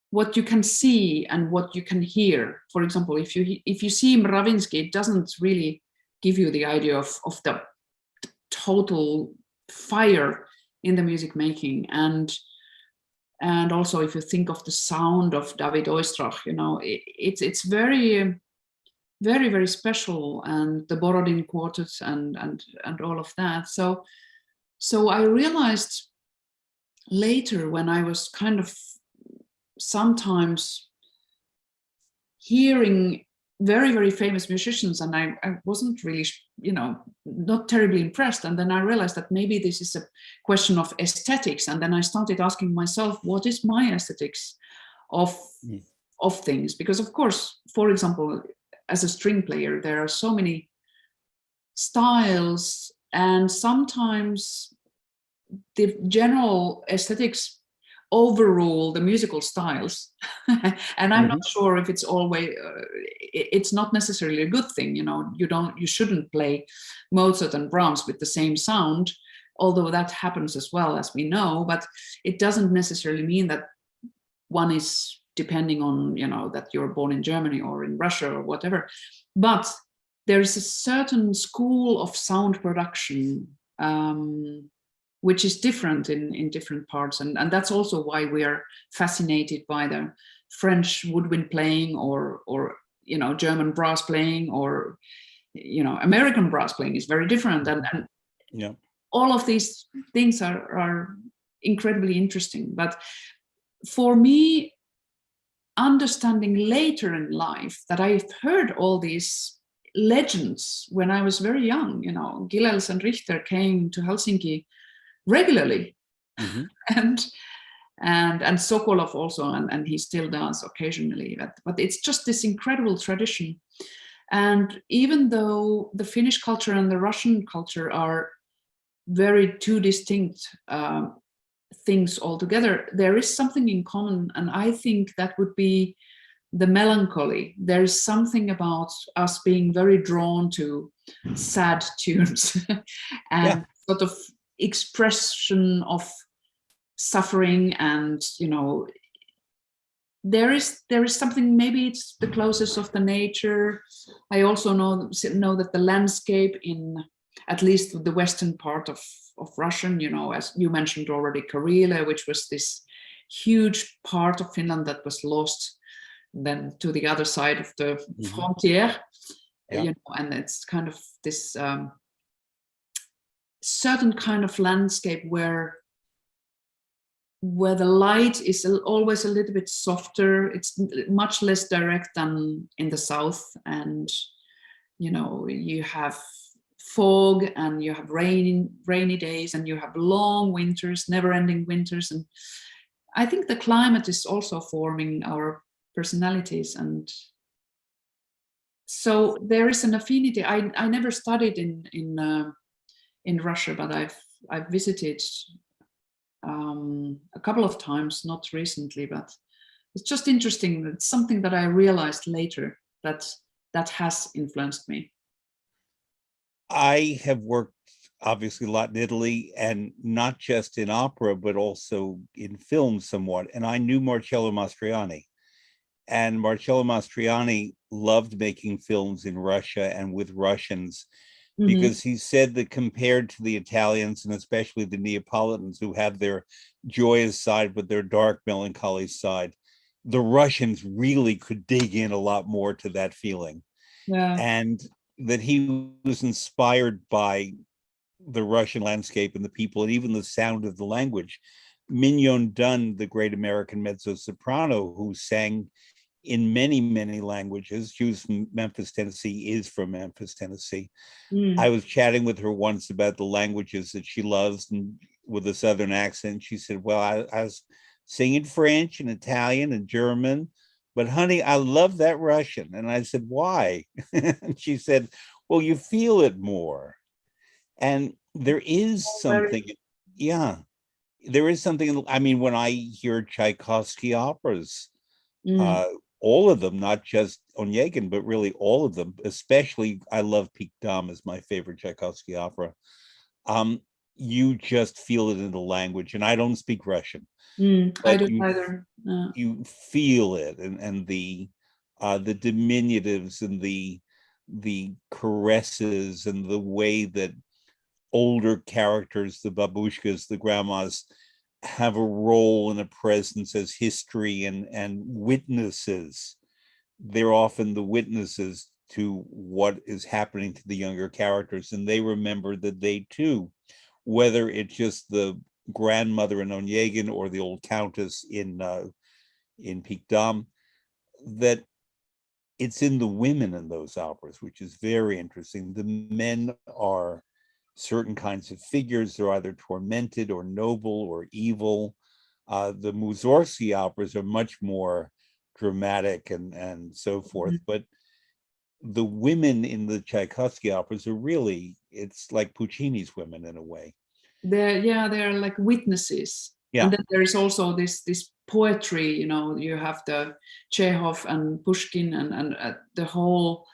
what you can see and what you can hear. For example, if you see Mravinsky, it doesn't really give you the idea of the total fire in the music making, and and also if you think of the sound of David Oistrakh, you know, it's very, very, very special, and the Borodin quartet and all of that. So I realized later, when I was kind of sometimes hearing very, very famous musicians, and I wasn't really, you know, not terribly impressed. And then I realized that maybe this is a question of aesthetics. And then I started asking myself, what is my aesthetics of things? Because of course, for example, as a string player, there are so many styles, and sometimes the general aesthetics overrule the musical styles. And I'm not sure if it's always, it's not necessarily a good thing, you know. You shouldn't play Mozart and Brahms with the same sound, although that happens as well, as we know, but it doesn't necessarily mean that one is depending on, you know, that you're born in Germany or in Russia or whatever. But there is a certain school of sound production which is different in different parts. And that's also why we are fascinated by the French woodwind playing, or you know, German brass playing, or, you know, American brass playing is very different. And yeah, all of these things are incredibly interesting. But for me, understanding later in life that I've heard all these legends when I was very young, you know, Gilels and Richter came to Helsinki regularly, and Sokolov also, and he still does occasionally. But it's just this incredible tradition. And even though the Finnish culture and the Russian culture are very two distinct things altogether, there is something in common, and I think that would be the melancholy. There is something about us being very drawn to sad tunes and sort of expression of suffering, and, you know, there is something, maybe it's the closest of the nature. I also know that the landscape in at least the western part of Russian, you know, as you mentioned already, Karelia, which was this huge part of Finland that was lost then to the other side of the frontier, you know, and it's kind of this certain kind of landscape where the light is always a little bit softer. It's much less direct than in the south, and, you know, you have fog, and you have rainy days, and you have long winters, never-ending winters. And I think the climate is also forming our personalities, and so there is an affinity. I never studied in Russia, but I've visited a couple of times, not recently, but it's just interesting. It's something that I realized later that has influenced me. I have worked obviously a lot in Italy, and not just in opera, but also in film somewhat. And I knew Marcello Mastroianni, and Marcello Mastroianni loved making films in Russia and with Russians, because he said that compared to the Italians, and especially the Neapolitans, who have their joyous side but their dark melancholy side, the Russians really could dig in a lot more to that feeling. And that he was inspired by the Russian landscape and the people, and even the sound of the language. Mignon Dunn, the great American mezzo-soprano who sang in many, many languages, she was from Memphis, Tennessee, is from Memphis, Tennessee. I was chatting with her once about the languages that she loves, and with a Southern accent, she said, well, I was singing French and Italian and German, but honey, I love that Russian. And I said, why? And she said, well, you feel it more. And there is something, there is something. I mean, when I hear Tchaikovsky operas, all of them, not just Onegin, but really all of them, especially I love Peak Dame is my favorite Tchaikovsky opera. You just feel it in the language, and I don't speak Russian. I don't either. You feel it, and the diminutives and the caresses and the way that older characters, the babushkas, the grandmas, have a role and a presence as history and witnesses. They're often the witnesses to what is happening to the younger characters, and they remember that they too, whether it's just the grandmother in Onegin or the old countess in Pikdam, that it's in the women in those operas, which is very interesting. The men are certain kinds of figures. They're either tormented or noble or evil. The Mussorgsky operas are much more dramatic and so forth. But the women in the Tchaikovsky operas are really, it's like Puccini's women in a way. They're like witnesses. Yeah. And then there is also this poetry, you know, you have the Chekhov and Pushkin and the whole,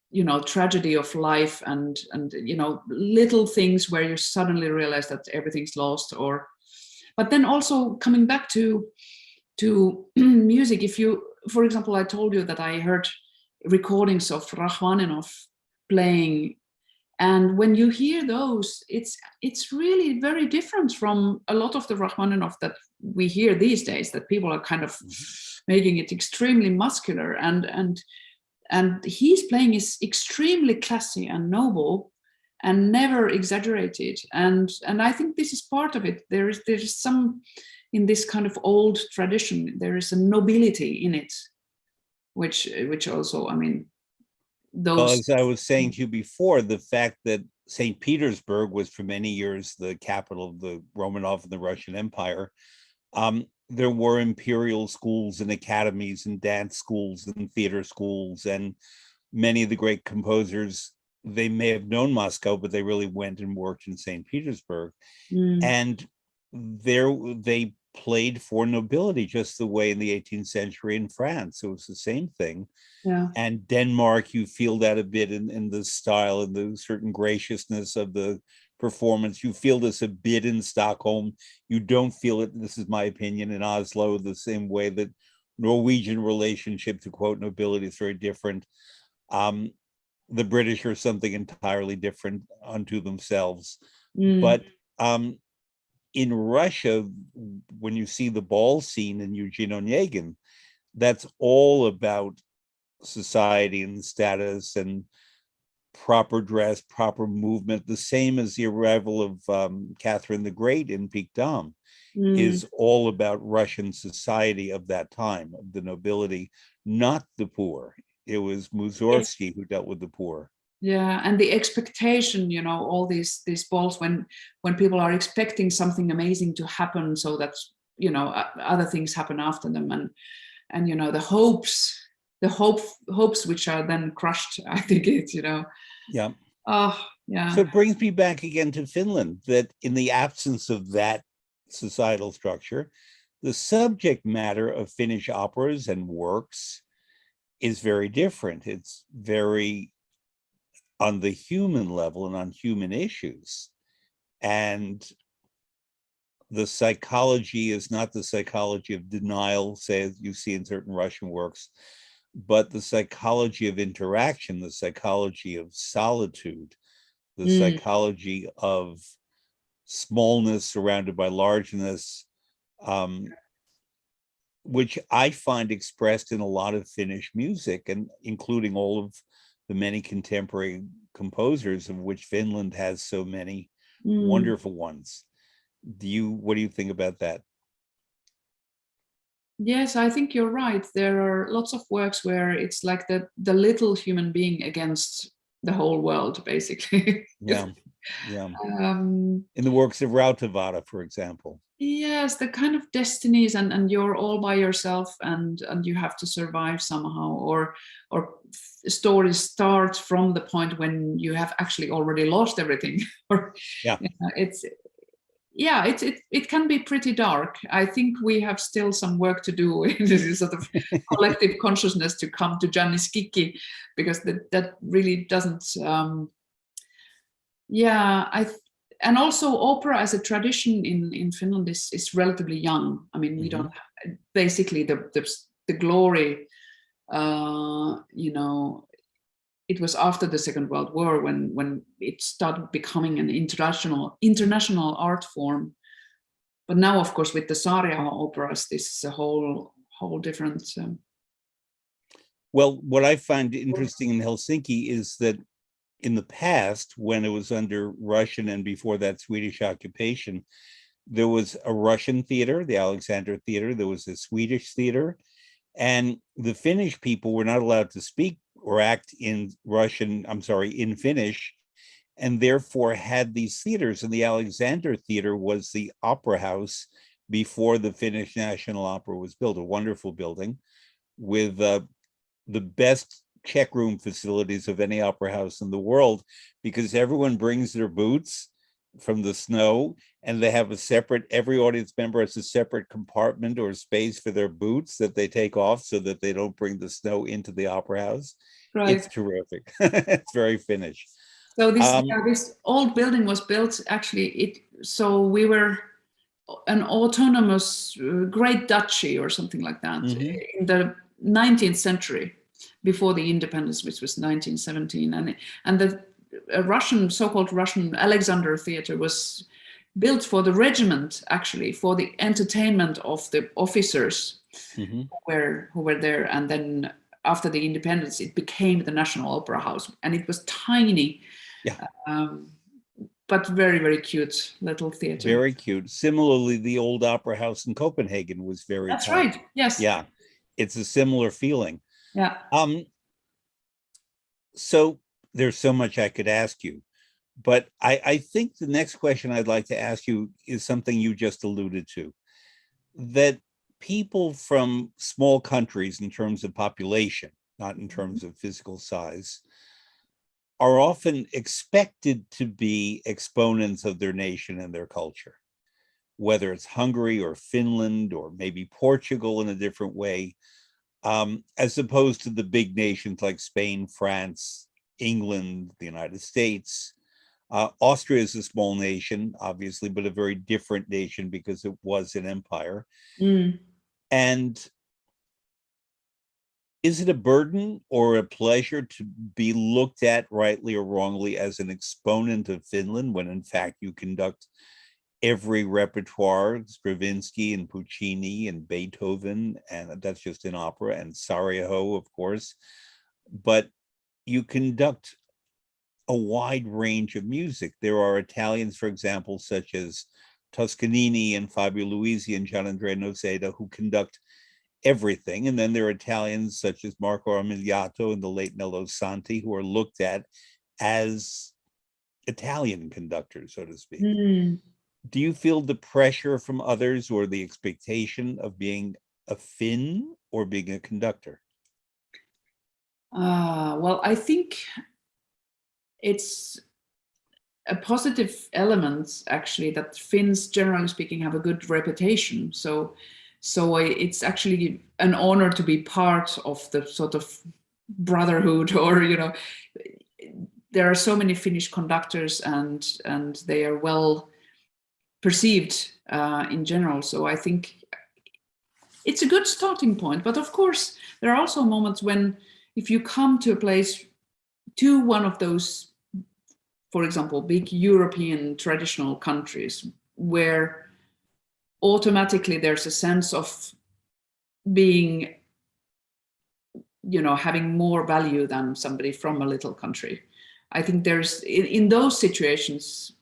you know, tragedy of life and you know, little things where you suddenly realize that everything's lost. Or but then also coming back to music, if you, for example, I told you that I heard recordings of Rachmaninoff playing, and when you hear those, it's really very different from a lot of the Rachmaninoff that we hear these days, that people are kind of making it extremely muscular, and his playing is extremely classy and noble and never exaggerated, and I think this is part of it. There is some, in this kind of old tradition, there is a nobility in it, which also, I mean, those. Well, as I was saying to you before, the fact that St. Petersburg was for many years the capital of the Romanov and the Russian Empire, there were imperial schools and academies and dance schools and theater schools, and many of the great composers, they may have known Moscow, but they really went and worked in St. Petersburg. And there they played for nobility, just the way in the 18th century in France, it was the same thing. Yeah. And Denmark, you feel that a bit in the style and the certain graciousness of the performance. You feel this a bit in Stockholm. You don't feel it, this is my opinion, in Oslo, the same way that Norwegian relationship, to quote nobility, is very different. The British are something entirely different unto themselves. But in Russia, when you see the ball scene in Eugene Onegin, that's all about society and status and proper dress, proper movement. The same as the arrival of Catherine the Great in Pikdam is all about Russian society of that time, of the nobility, not the poor. It was Mussorgsky who dealt with the poor. Yeah, and the expectation, you know, all these balls, when people are expecting something amazing to happen, so that, you know, other things happen after them, and you know, the hopes which are then crushed. I think it's, you know. Yeah. Yeah. So it brings me back again to Finland, that in the absence of that societal structure, the subject matter of Finnish operas and works is very different. It's very on the human level and on human issues. And the psychology is not the psychology of denial, say, as you see in certain Russian works, but the psychology of interaction, the psychology of solitude, the psychology of smallness surrounded by largeness, which I find expressed in a lot of Finnish music, and including all of the many contemporary composers, of which Finland has so many wonderful ones. What do you think about that? Yes, I think you're right. There are lots of works where it's like the little human being against the whole world, basically. Yeah. In the works of Rautavaara, for example. Yes, the kind of destinies, and you're all by yourself, and you have to survive somehow, or stories start from the point when you have actually already lost everything. Or yeah, it can be pretty dark. I think we have still some work to do in this sort of collective consciousness to come to Giannis Kikki, because that really doesn't. And also opera as a tradition in Finland is relatively young. I mean, we don't basically the glory. You know, it was after the Second World War when it started becoming an international art form. but now, of course, with the Saria operas, this is a whole different. Well, what I find interesting in Helsinki is that in the past, when it was under Russian and before that Swedish occupation, there was a Russian theater, the Alexander Theater, there was a Swedish theater, and the Finnish people were not allowed to speak or act in in Finnish, and therefore had these theaters. And the Alexander Theater was the opera house before the Finnish National Opera was built, a wonderful building with the best check room facilities of any opera house in the world, because everyone brings their boots from the snow, and they have a separate, every audience member has a separate compartment or space for their boots that they take off so that they don't bring the snow into the opera house. Right. It's terrific. It's very Finnish. So this old building was built actually, so we were an autonomous great duchy or something like that in the 19th century, before the independence, which was 1917, and the Russian, so-called Russian Alexander Theater was built for the regiment, actually, for the entertainment of the officers who were there. And then after the independence, it became the National Opera House, and it was tiny, but very, very cute little theater. Very cute. Similarly, the old opera house in Copenhagen was very That's tiny. right. Yes. Yeah, it's a similar feeling. Yeah. So there's so much I could ask you, but I think the next question I'd like to ask you is something you just alluded to, that people from small countries in terms of population, not in terms of physical size, are often expected to be exponents of their nation and their culture, whether it's Hungary or Finland or maybe Portugal in a different way, as opposed to the big nations like Spain, France, England, the United States. Austria is a small nation, obviously, but a very different nation because it was an empire. And is it a burden or a pleasure to be looked at, rightly or wrongly, as an exponent of Finland, when in fact you conduct every repertoire, Stravinsky and Puccini and Beethoven, and that's just in opera, and Sarajevo, of course, but you conduct a wide range of music. There are Italians, for example, such as Toscanini and Fabio Luisi and Gianandrea Noseda, who conduct everything. And then there are Italians such as Marco Armigliato and the late Nello Santi, who are looked at as Italian conductors, so to speak. Do you feel the pressure from others or the expectation of being a Finn or being a conductor? Well, I think it's a positive element, actually, that Finns, generally speaking, have a good reputation. So it's actually an honor to be part of the sort of brotherhood, or, you know, there are so many Finnish conductors, and they are well perceived in general. So I think it's a good starting point. But of course, there are also moments when, if you come to a place, to one of those, for example, big European traditional countries, where automatically there's a sense of being, you know, having more value than somebody from a little country. I think there's, in those situations,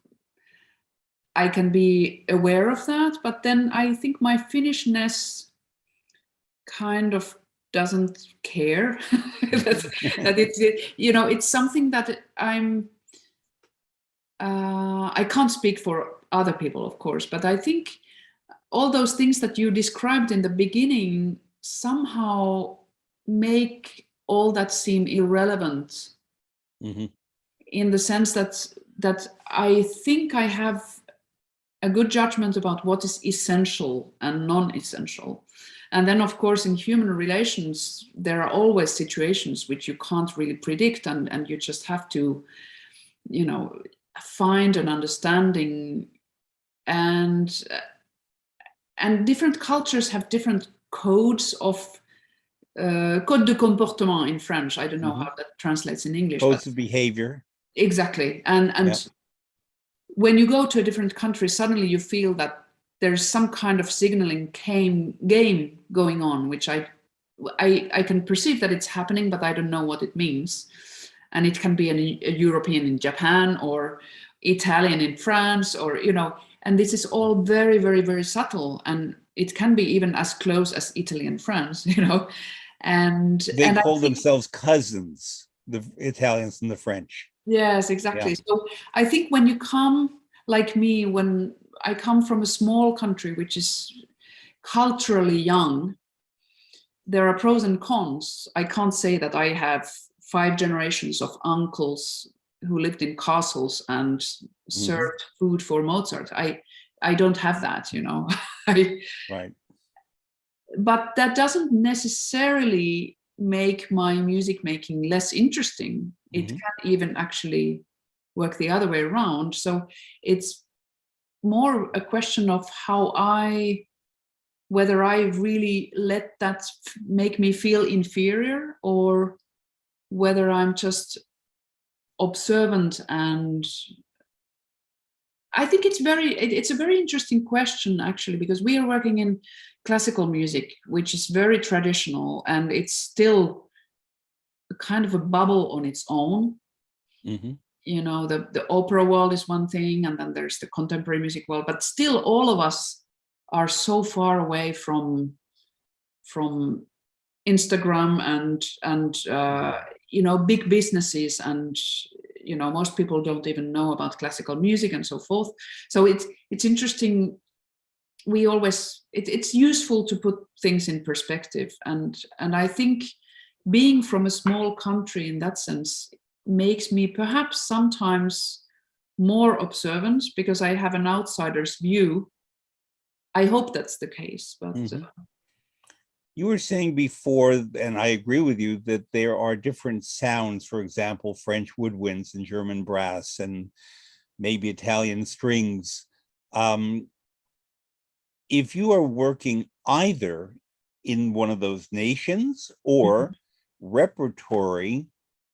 I can be aware of that, but then I think my Finnishness kind of doesn't care that it's, you know, it's something that I can't speak for other people, of course, but I think all those things that you described in the beginning somehow make all that seem irrelevant, in the sense that I think I have a good judgment about what is essential and non-essential. And then, of course, in human relations, there are always situations which you can't really predict, and you just have to, you know, find an understanding. And different cultures have different codes of code de comportement in French. I don't know how that translates in English. Codes of behavior. Exactly. And when you go to a different country, suddenly you feel that there's some kind of signaling game going on, which I can perceive that it's happening, but I don't know what it means. And it can be a European in Japan or Italian in France, or, you know, and this is all very, very, very subtle. And it can be even as close as Italy and France, you know. And they and call themselves cousins, the Italians and the French. Yes, exactly. Yeah. So I think when you come, like me, when I come from a small country which is culturally young, there are pros and cons. I can't say that I have 5 generations of uncles who lived in castles and served food for Mozart. I don't have that, you know. Right. But that doesn't necessarily make my music making less interesting. It can even actually work the other way around. So it's more a question of whether I really let that make me feel inferior, or whether I'm just observant. And I think it's a very interesting question, actually, because we are working in classical music, which is very traditional, and it's still kind of a bubble on its own. You know, the opera world is one thing, and then there's the contemporary music world, but still all of us are so far away from Instagram and you know, big businesses, and you know, most people don't even know about classical music and so forth. So it's interesting. We always, it's useful to put things in perspective, and I think being from a small country in that sense makes me perhaps sometimes more observant, because I have an outsider's view. I hope that's the case, but you were saying before, and I agree with you, that there are different sounds, for example, French woodwinds and German brass and maybe Italian strings. If you are working either in one of those nations or repertory,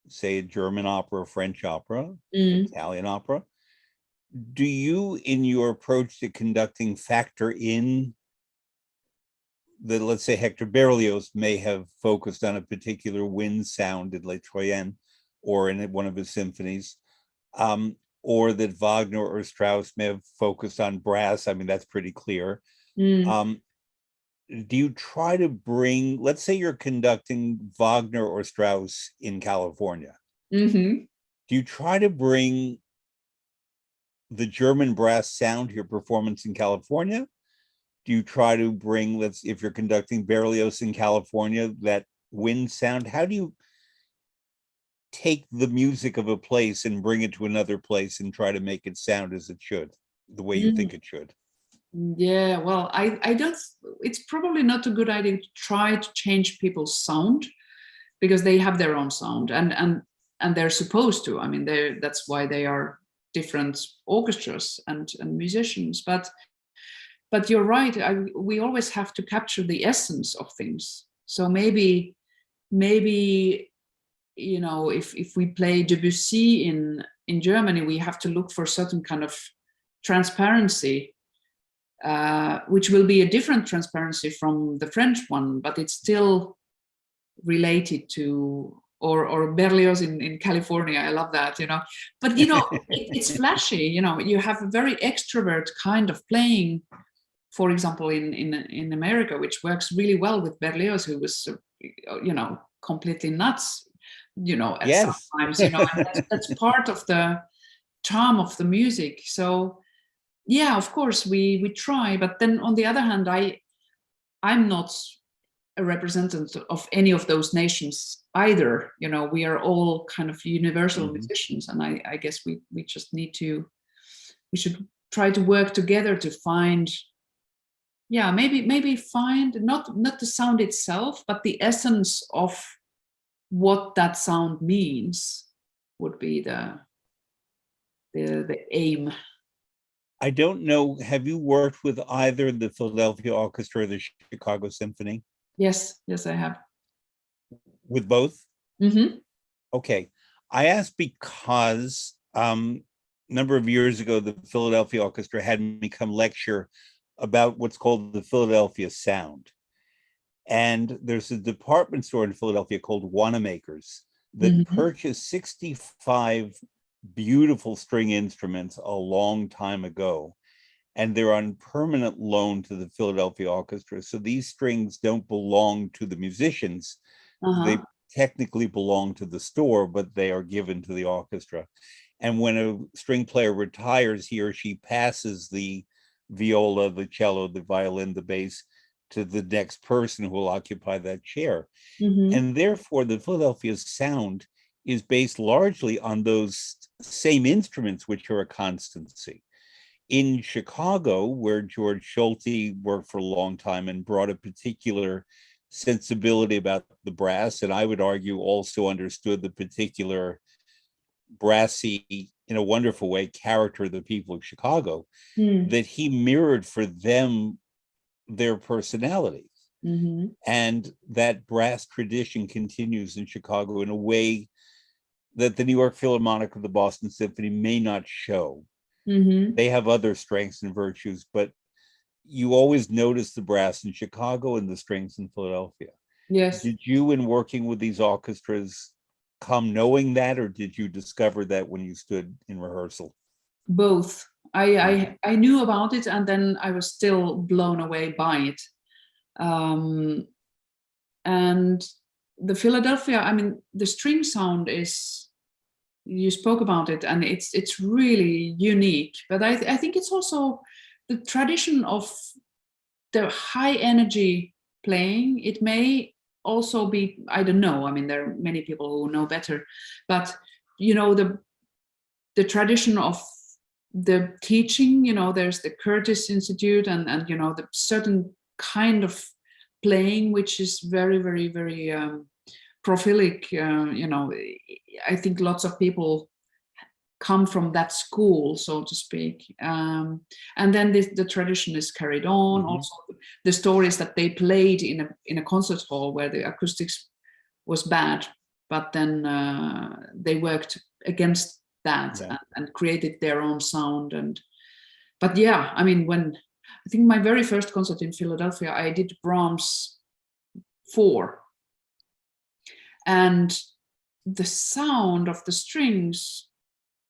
say a German opera, French opera, Italian opera, do you, in your approach to conducting, factor in that, let's say, Hector Berlioz may have focused on a particular wind sound in Les Troyens or in one of his symphonies, or that Wagner or Strauss may have focused on brass? I mean, that's pretty clear. Do you try to bring, let's say you're conducting Wagner or Strauss in California, do you try to bring the German brass sound to your performance in California? Do you try to bring, if you're conducting Berlioz in California, that wind sound? How do you take the music of a place and bring it to another place and try to make it sound as it should, the way you think it should? Yeah, well, I don't, it's probably not a good idea to try to change people's sound, because they have their own sound, and they're supposed to. I mean, that's why they are different orchestras and musicians. But you're right. We always have to capture the essence of things. So maybe you know, if we play Debussy in Germany, we have to look for certain kind of transparency, which will be a different transparency from the French one, but it's still related to, or Berlioz in California. I love that, you know. But you know, it's flashy. You know, you have a very extrovert kind of playing, for example, in America, which works really well with Berlioz, who was, you know, completely nuts, you know, at some times, you know, and that's part of the charm of the music. So yeah, of course we try, but then on the other hand, I'm not a representative of any of those nations either. You know, we are all kind of universal musicians, and I guess we just need to, we should try to work together to find, yeah, maybe find not the sound itself, but the essence of what that sound means would be the aim. I don't know, have you worked with either the Philadelphia Orchestra or the Chicago Symphony? Yes, I have. With both? Okay. I asked because a number of years ago, the Philadelphia Orchestra had me come lecture about what's called the Philadelphia Sound. And there's a department store in Philadelphia called Wanamaker's that Mm-hmm. purchased 65 beautiful string instruments a long time ago. And they're on permanent loan to the Philadelphia Orchestra. So these strings don't belong to the musicians. They Uh-huh. technically belong to the store, but they are given to the orchestra. And when a string player retires, he or she passes the viola, the cello, the violin, the bass to the next person who will occupy that chair. Mm-hmm. And therefore, the Philadelphia sound is based largely on those same instruments, which are a constancy. In Chicago, where George Schulte worked for a long time and brought a particular sensibility about the brass, and I would argue also understood the particular brassy, in a wonderful way, character of the people of Chicago, Mm-hmm. that he mirrored for them their personalities. Mm-hmm. And that brass tradition continues in Chicago in a way that the New York Philharmonic or the Boston Symphony may not show. Mm-hmm. They have other strengths and virtues, but you always notice the brass in Chicago and the strings in Philadelphia. Yes. Did you, in working with these orchestras, come knowing that, or did you discover that when you stood in rehearsal? Both. Mhm. I knew about it, and then I was still blown away by it. Um, and the Philadelphia, I mean, the string sound is, you spoke about it, and it's really unique. But I think it's also the tradition of the high energy playing. It may also be, I don't know, I mean, there are many people who know better, but you know, the tradition of the teaching, you know, there's the Curtis Institute, and you know, the certain kind of playing which is very, very, very prolific. You know, I think lots of people come from that school, so to speak. And then the tradition is carried on. Mhm. Also, the stories that they played in a concert hall where the acoustics was bad, but then they worked against that, Yeah. and created their own sound. But yeah, I mean, when I think my very first concert in Philadelphia, I did Brahms 4, and the sound of the strings,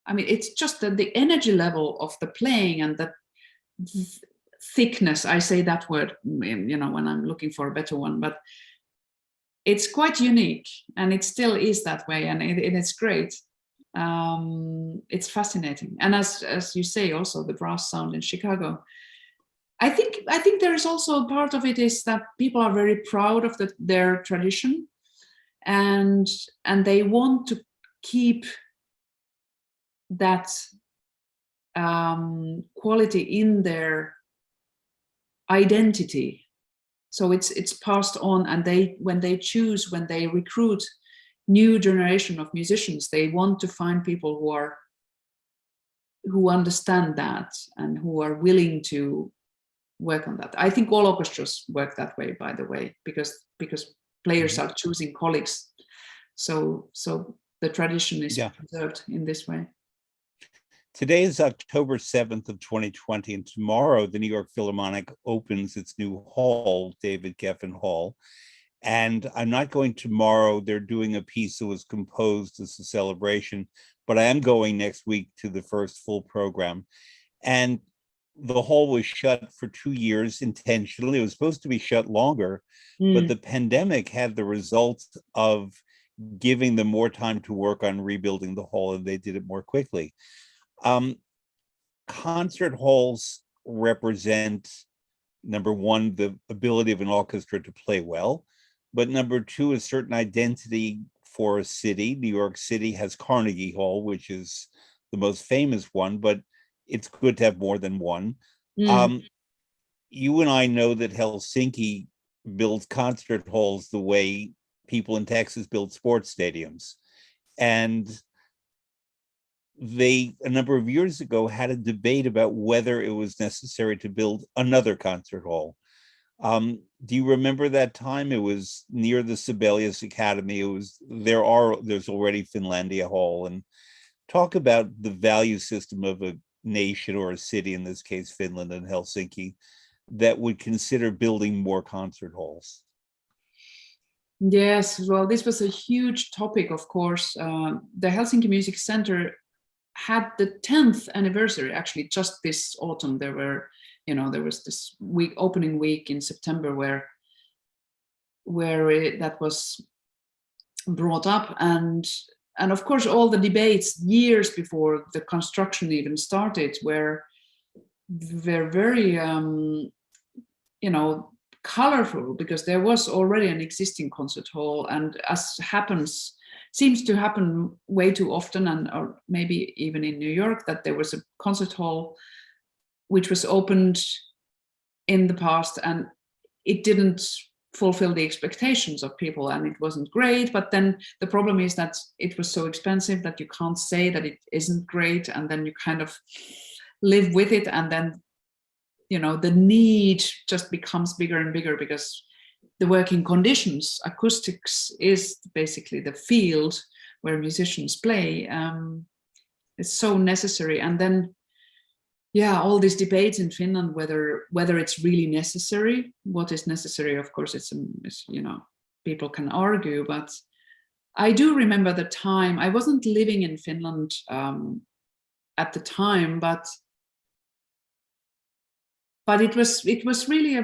I mean, it's just that the energy level of the playing and the thickness, I say that word, you know, when I'm looking for a better one, but it's quite unique, and it still is that way, and it's great. It's fascinating. And as you say, also the brass sound in Chicago, I think there is also a part of it is that people are very proud of their tradition, and they want to keep that quality in their identity. So it's passed on, and when they recruit new generation of musicians, they want to find people who understand that and who are willing to work on that. I think all orchestras work that way, by the way, because players Mhm. are choosing colleagues. So the tradition is Yeah. preserved in this way. Today is October 7th of 2020, and tomorrow the New York Philharmonic opens its new hall, David Geffen Hall. And I'm not going tomorrow. They're doing a piece that was composed as a celebration, but I am going next week to the first full program. And the hall was shut for 2 years intentionally. It was supposed to be shut longer, but Mm. the pandemic had the result of giving them more time to work on rebuilding the hall, and they did it more quickly. Um, Concert halls represent, number one, the ability of an orchestra to play well, but number two, a certain identity for a city. New York City has Carnegie Hall, which is the most famous one, but it's good to have more than one. Mm. Um, you and I know that Helsinki builds concert halls the way people in Texas build sports stadiums. And they, a number of years ago, had a debate about whether it was necessary to build another concert hall. Do you remember that time? It was near the Sibelius Academy. There's already Finlandia Hall. And talk about the value system of a nation or a city, in this case, Finland and Helsinki, that would consider building more concert halls? Yes, well, this was a huge topic, of course. The Helsinki Music Center had the 10th anniversary, actually, just this autumn. There was this opening week in September where that was brought up, and of course all the debates years before the construction even started were very colorful, because there was already an existing concert hall, and as seems to happen way too often, or maybe even in New York, that there was a concert hall which was opened in the past and it didn't fulfill the expectations of people, and it wasn't great. But then the problem is that it was so expensive that you can't say that it isn't great, and then you kind of live with it, and then the need just becomes bigger and bigger, because the working conditions, acoustics is basically the field where musicians play. It's so necessary. And then, all these debates in Finland, whether it's really necessary. What is necessary, of course, it's people can argue, but I do remember the time. I wasn't living in Finland at the time, but it was really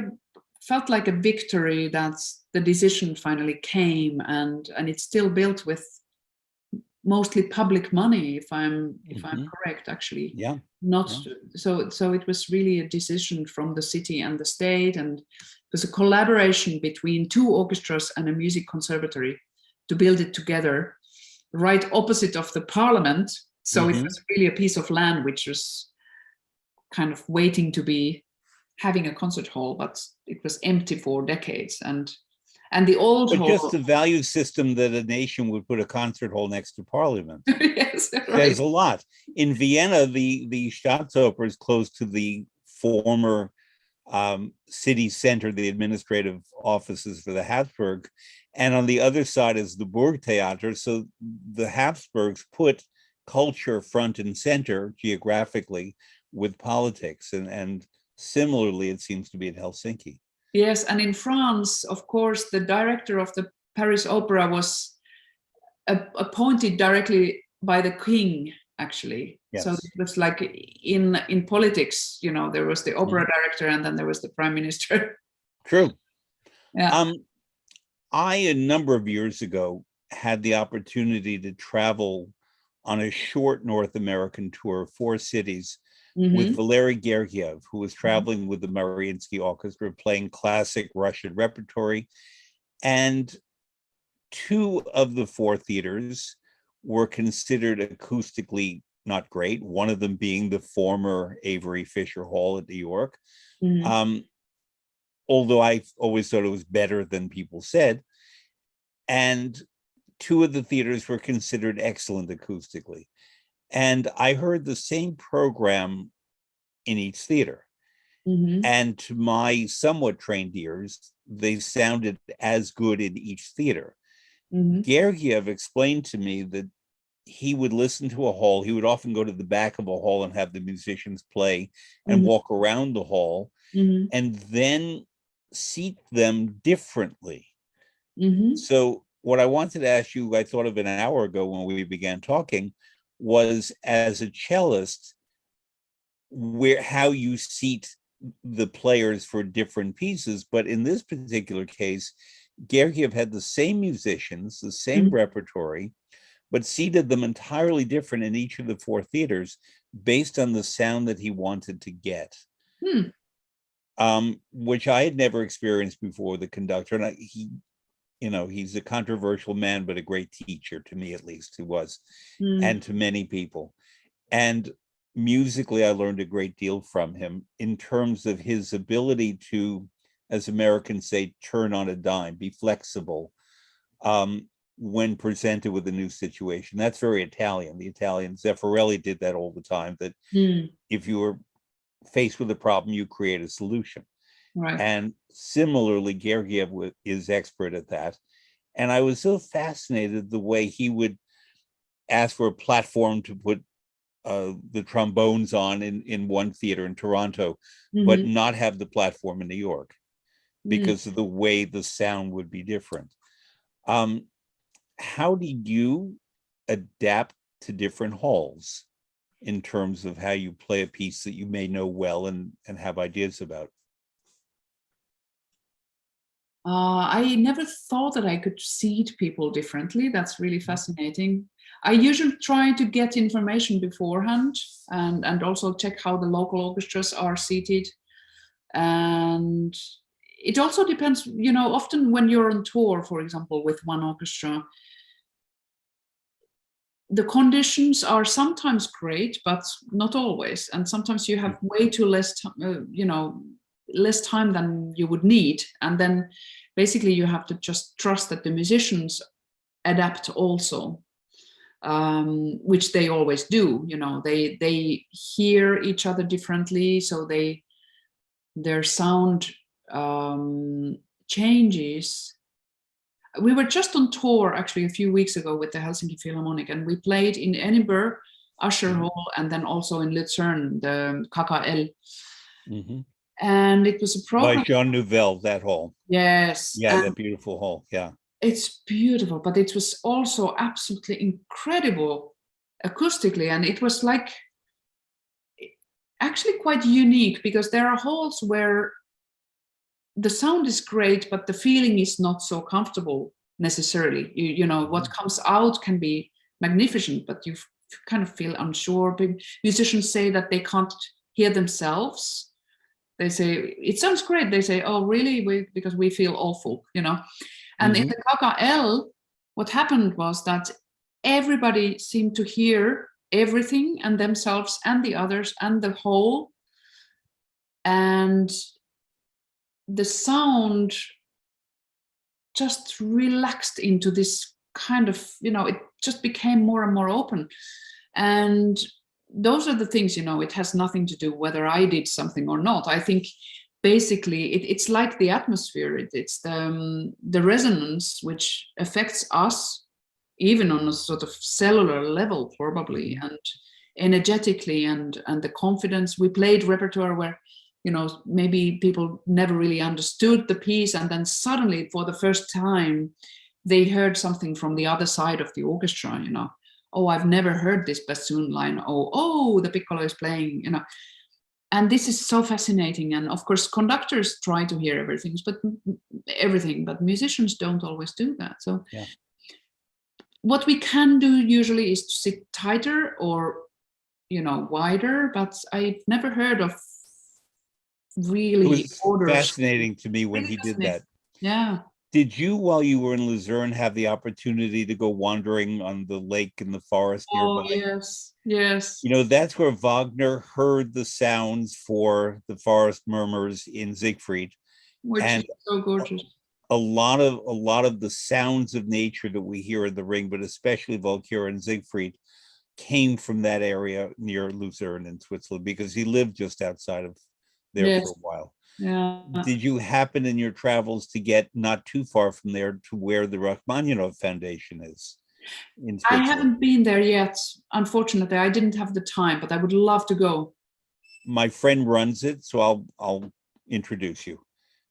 felt like a victory that the decision finally came, and it's still built with mostly public money, if I'm correct, actually. Yeah. So it was really a decision from the city and the state, and it was a collaboration between two orchestras and a music conservatory to build it together, right opposite of the parliament. So it was really a piece of land which was kind of waiting to be having a concert hall, but it was empty for decades. And the old hall, just the value system that a nation would put a concert hall next to parliament. Yes, right. There's a lot. In Vienna, the Staatsoper is close to the former city center, the administrative offices for the Habsburg, and on the other side is the Burgtheater. So the Habsburgs put culture front and center geographically with politics, and similarly, it seems to be in Helsinki. Yes, and in France, of course, the director of the Paris Opera was appointed directly by the king, actually. Yes. So it was like in politics, there was the opera director, and then there was the prime minister. True. Yeah. I, a number of years ago, had the opportunity to travel on a short North American tour of 4 cities with Valery Gergiev, who was traveling with the Mariinsky Orchestra, playing classic Russian repertory. And 2 of the 4 theaters were considered acoustically not great, one of them being the former Avery Fisher Hall at New York. Although I always thought it was better than people said. And 2 of the theaters were considered excellent acoustically. And I heard the same program in each theater. And to my somewhat trained ears, they sounded as good in each theater. Gergiev explained to me that he would listen to a hall. He would often go to the back of a hall and have the musicians play and walk around the hall and then seat them differently. So what I wanted to ask you, I thought of an hour ago when we began talking, was as a cellist, how you seat the players for different pieces. But in this particular case, Gergiev had the same musicians, the same repertory, but seated them entirely different in each of the 4 theaters based on the sound that he wanted to get, which I had never experienced before. The conductor, and he's a controversial man, but a great teacher, to me at least, he was, and to many people. And musically, I learned a great deal from him in terms of his ability to, as Americans say, turn on a dime, be flexible when presented with a new situation. That's very Italian. The Italian Zeffirelli did that all the time, that if you were faced with a problem, you create a solution. Right. And similarly, Gergiev is expert at that. And I was so fascinated the way he would ask for a platform to put the trombones on in one theater in Toronto, but Mhm. not have the platform in New York Mm. because of the way the sound would be different. How did you adapt to different halls in terms of how you play a piece that you may know well and have ideas about? I never thought that I could seat people differently. That's really fascinating. I usually try to get information beforehand and also check how the local orchestras are seated. And it also depends, you know, often when you're on tour, for example, with one orchestra, the conditions are sometimes great, but not always. And sometimes you have way too you know, less time than you would need. And then basically you have to just trust that the musicians adapt also, which they always do. You know, they hear each other differently, so their sound changes. We were just on tour actually a few weeks ago with the Helsinki Philharmonic, and we played in Edinburgh, Usher Hall, and then also in Lucerne, the KKL. And it was a By program. Jean Nouvel, that hall. Yes. Yeah, that beautiful hall. Yeah. It's beautiful, but it was also absolutely incredible acoustically. And it was like actually quite unique because there are halls where the sound is great, but the feeling is not so comfortable necessarily. You know, what comes out can be magnificent, but you kind of feel unsure. Musicians say that they can't hear themselves. They say, it sounds great. They say, oh, really? Because we feel awful, you know? And in the KKL, what happened was that everybody seemed to hear everything and themselves and the others and the whole. And the sound just relaxed into this kind of, you know, it just became more and more open. And those are the things, you know, it has nothing to do whether I did something or not. I think basically it's like the atmosphere. It's the resonance which affects us, even on a sort of cellular level, probably, and energetically, and the confidence. We played repertoire where, you know, maybe people never really understood the piece, and then suddenly, for the first time, they heard something from the other side of the orchestra, you know. Oh, I've never heard this bassoon line. Oh, the piccolo is playing, you know. And this is so fascinating. And of course, conductors try to hear everything, but musicians don't always do that. So yeah. What we can do usually is to sit tighter or, you know, wider, but I've never heard of really it was orders. Fascinating to me when he did that. Yeah. Did you, while you were in Lucerne, have the opportunity to go wandering on the lake in the forest nearby? Oh, yes, yes. You know, that's where Wagner heard the sounds for the forest murmurs in Siegfried, which and is so gorgeous. A lot of the sounds of nature that we hear in the Ring, but especially Walküre and Siegfried, came from that area near Lucerne in Switzerland, because he lived just outside of there for a while. Yeah. Did you happen in your travels to get not too far from there to where the Rachmaninoff Foundation is in Switzerland? I haven't been there yet. Unfortunately, I didn't have the time, but I would love to go. My friend runs it, so I'll introduce you.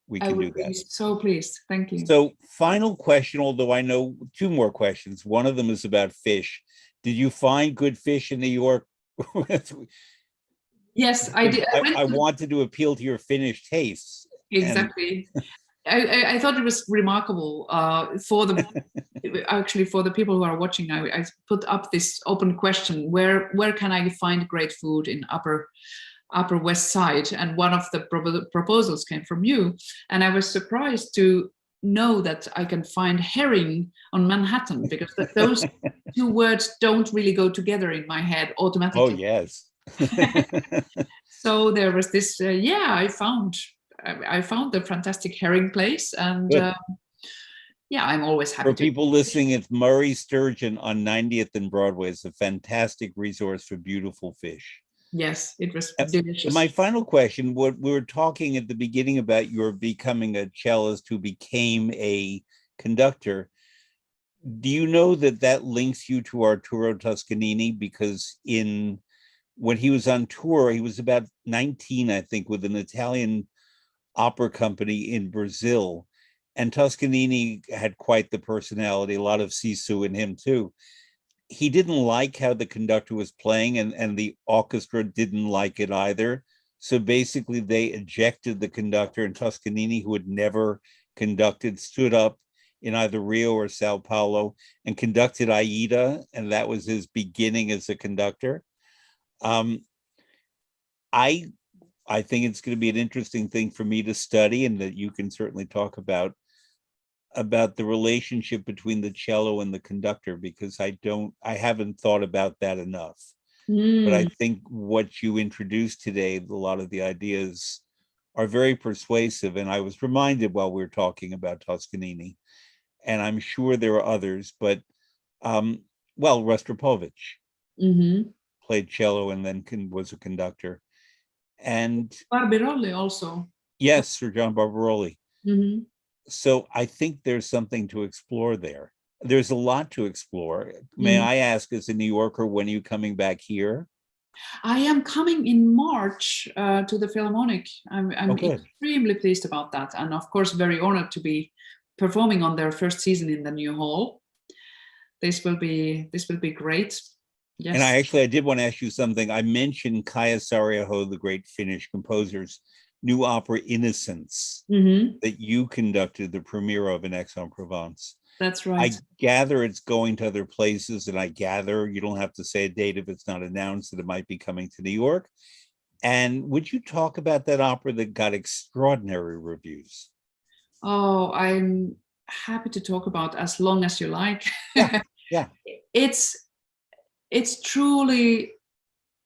We can do that. I would be so pleased. Thank you. So, final question, although I know two more questions. One of them is about fish. Did you find good fish in New York? Yes, I did. I wanted to appeal to your Finnish tastes. Exactly. I thought it was remarkable for the actually for the people who are watching. I put up this open question: where can I find great food in Upper West Side? And one of the proposals came from you, and I was surprised to know that I can find herring on Manhattan, because those two words don't really go together in my head automatically. Oh yes. So there was this. I found the fantastic herring place, and I'm always happy. For people listening, it's Murray Sturgeon on 90th and Broadway. It's a fantastic resource for beautiful fish. Yes, it was delicious. My final question, what we were talking at the beginning about your becoming a cellist who became a conductor. Do you know that links you to Arturo Toscanini? Because in when he was on tour, he was about 19, I think, with an Italian opera company in Brazil. And Toscanini had quite the personality, a lot of Sisu in him too. He didn't like how the conductor was playing, and the orchestra didn't like it either. So basically they ejected the conductor, and Toscanini, who had never conducted, stood up in either Rio or Sao Paulo and conducted Aida, and that was his beginning as a conductor. Um, I I think it's going to be an interesting thing for me to study, and that you can certainly talk about the relationship between the cello and the conductor, because I haven't thought about that enough. But I think what you introduced today, a lot of the ideas are very persuasive. And I was reminded while we were talking about Toscanini, and I'm sure there are others, but well, Rostropovich played cello and then was a conductor. And Barberolli also. yes, Sir John Barbaroli. So I think there's something to explore there. There's a lot to explore. May I ask, as a New Yorker, when are you coming back here? I am coming in March to the Philharmonic. I'm extremely pleased about that, and of course very honored to be performing on their first season in the new hall. This will be great. Yes. And I did want to ask you something. I mentioned Kaija Saariaho, the great Finnish composer's new opera Innocence that you conducted the premiere of in Aix-en-Provence. That's right. I gather it's going to other places, and I gather you don't have to say a date if it's not announced, that it might be coming to New York. And would you talk about that opera that got extraordinary reviews? Oh, I'm happy to talk about, as long as you like. Yeah. It's truly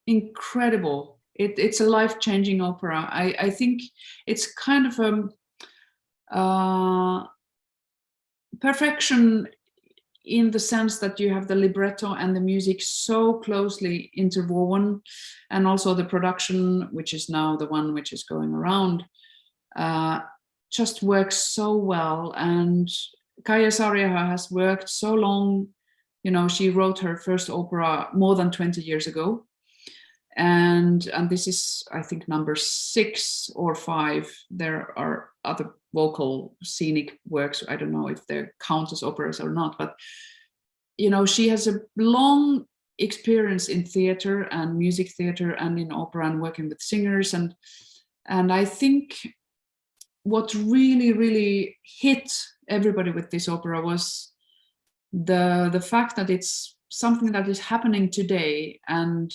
incredible. It's a life-changing opera. I think it's kind of perfection in the sense that you have the libretto and the music so closely interwoven, and also the production, which is now the one which is going around, just works so well. And Kaija Saariaho has worked so long. You know, she wrote her first opera more than 20 years ago. And this is, I think, number 6 or 5. There are other vocal scenic works. I don't know if they count as operas or not, but you know, she has a long experience in theater and music theater and in opera and working with singers. And I think what really hit everybody with this opera was the fact that it's something that is happening today, and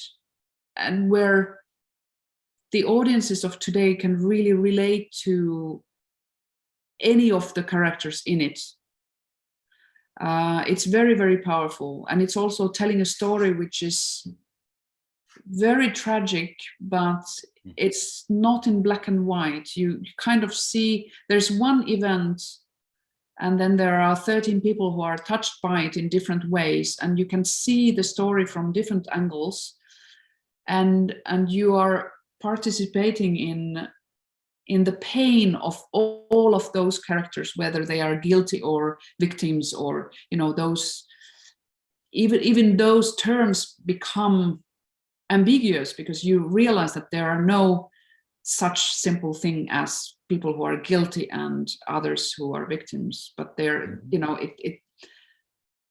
where the audiences of today can really relate to any of the characters in it. It's very powerful, and it's also telling a story which is very tragic, but it's not in black and white. You kind of see there's one event, and then there are 13 people who are touched by it in different ways, and you can see the story from different angles, and you are participating in the pain of all of those characters, whether they are guilty or victims, or you know, those even those terms become ambiguous, because you realize that there are no such simple thing as people who are guilty and others who are victims, but they're, you know,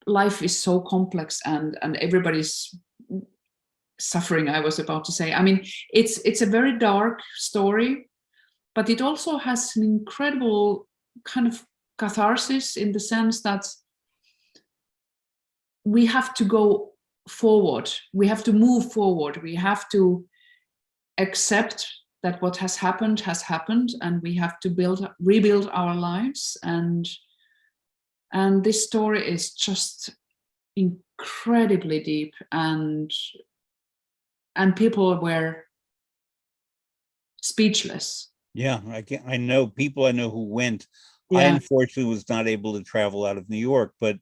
life is so complex, and everybody's suffering, I was about to say. I mean, it's a very dark story, but it also has an incredible kind of catharsis, in the sense that we have to go forward, we have to move forward, we have to accept that what has happened, and we have to rebuild our lives. And this story is just incredibly deep, and people were speechless. Yeah, I know people I know who went. Yeah. I unfortunately was not able to travel out of New York, but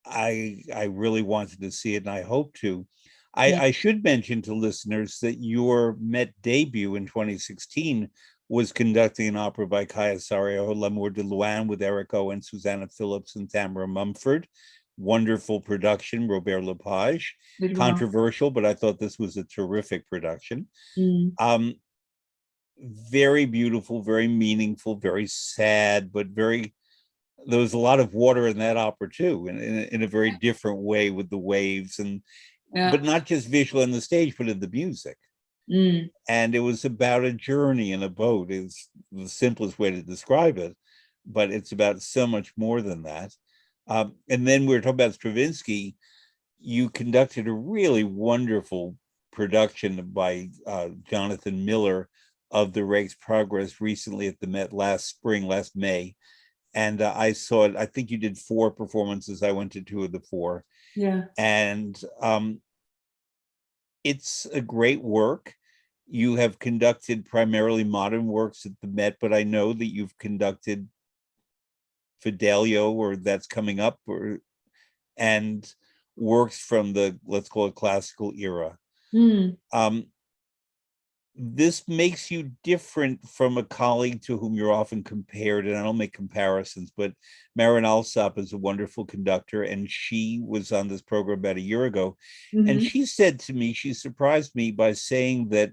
I really wanted to see it, and I hope to. I should mention to listeners that your Met debut in 2016 was conducting an opera by Kaija Saariaho, L'amour de Loin, with Eric Owen, Susanna Phillips, and Tamara Mumford. wonderful production, Robert Lepage. It was. Controversial, but I thought this was a terrific production. Mm. Very beautiful, very meaningful, very sad, but very, there was a lot of water in that opera too, in a very different way with the waves, and but not just visual on the stage, but in the music. Mm. And it was about a journey in a boat, is the simplest way to describe it, but it's about so much more than that. And then we were talking about Stravinsky. You conducted a really wonderful production by Jonathan Miller of the Rake's Progress recently at the Met last May. And I saw it. I think you did 4 performances. I went to 2 of the 4. Yeah. And it's a great work. You have conducted primarily modern works at the Met, but I know that you've conducted Fidelio, or that's coming up, and works from the, let's call it, classical era. Mm. This makes you different from a colleague to whom you're often compared, and I don't make comparisons, but Marin Alsop is a wonderful conductor, and she was on this program about a year ago. Mm-hmm. And she said to me, she surprised me by saying that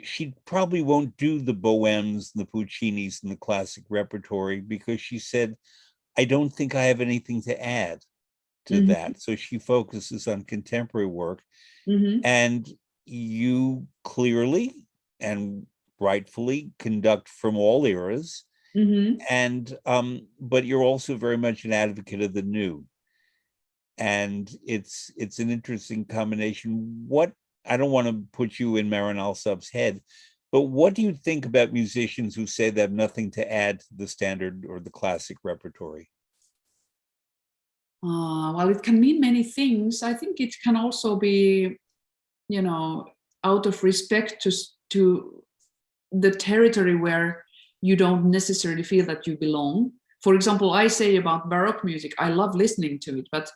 she probably won't do the Bohèmes, the Puccinis, and the classic repertory, because she said, I don't think I have anything to add to Mm-hmm. that. So she focuses on contemporary work. Mm-hmm. And you clearly and rightfully conduct from all eras. Mm-hmm. And but you're also very much an advocate of the new. And it's an interesting combination. What, I don't want to put you in Marin Alsop's head, but what do you think about musicians who say they have nothing to add to the standard or the classic repertory? Well, it can mean many things. I think it can also be, out of respect to the territory where you don't necessarily feel that you belong. For example, I say about Baroque music, I love listening to it, but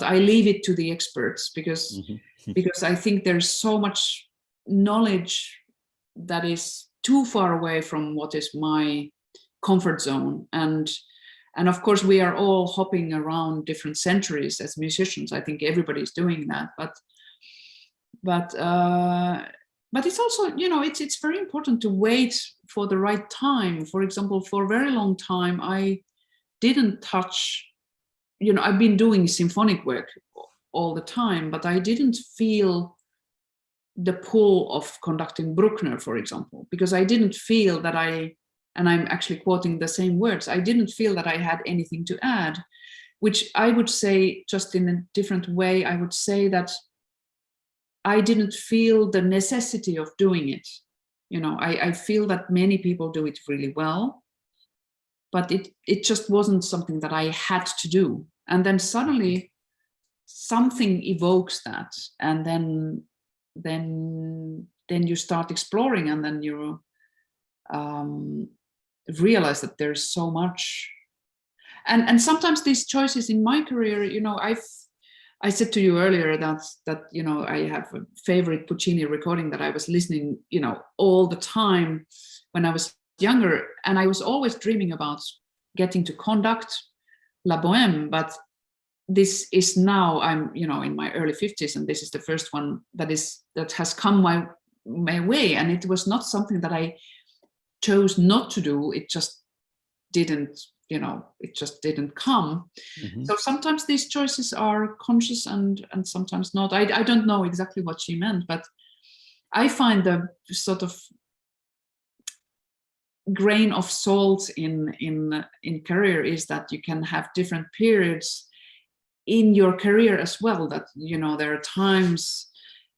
I leave it to the experts, because because I think there's so much knowledge that is too far away from what is my comfort zone. And of course, we are all hopping around different centuries as musicians. I think everybody's doing that, but it's also, it's very important to wait for the right time. For example, for a very long time, I didn't touch, I've been doing symphonic work all the time, but I didn't feel the pull of conducting Bruckner, for example, because I didn't feel that and I'm actually quoting the same words, I didn't feel that I had anything to add, which I would say, just in a different way, I would say that I didn't feel the necessity of doing it. I feel that many people do it really well, but it just wasn't something that I had to do. And then suddenly something evokes that, and then you start exploring, and then you realize that there's so much. And sometimes these choices in my career, I said to you earlier that I have a favorite Puccini recording that I was listening, all the time when I was younger, and I was always dreaming about getting to conduct La Bohème, but this is now, I'm in my early 50s, and this is the first one that has come my way, and it was not something that I chose not to do. It just didn't come. Mm-hmm. So sometimes these choices are conscious and sometimes not. I don't know exactly what she meant, but I find the sort of grain of salt in career is that you can have different periods in your career as well. That there are times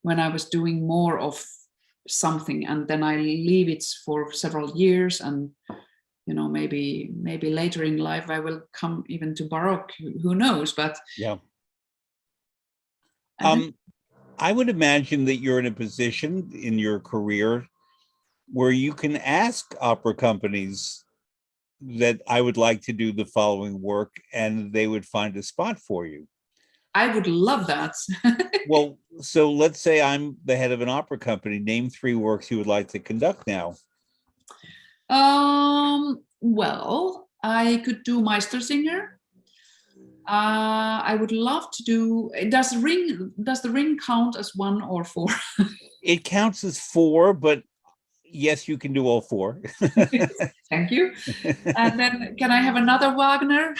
when I was doing more of something, and then I leave it for several years, and maybe later in life I will come even to Baroque. Who knows? But yeah. I would imagine that you're in a position in your career where you can ask opera companies that I would like to do the following work, and they would find a spot for you. I would love that. Well, so let's say I'm the head of an opera company. Name 3 works you would like to conduct now. Well, I could do Meistersinger. I would love to do. Does the ring count as 1 or 4? It counts as 4, but yes, you can do all 4. Thank you. And then can I have another Wagner?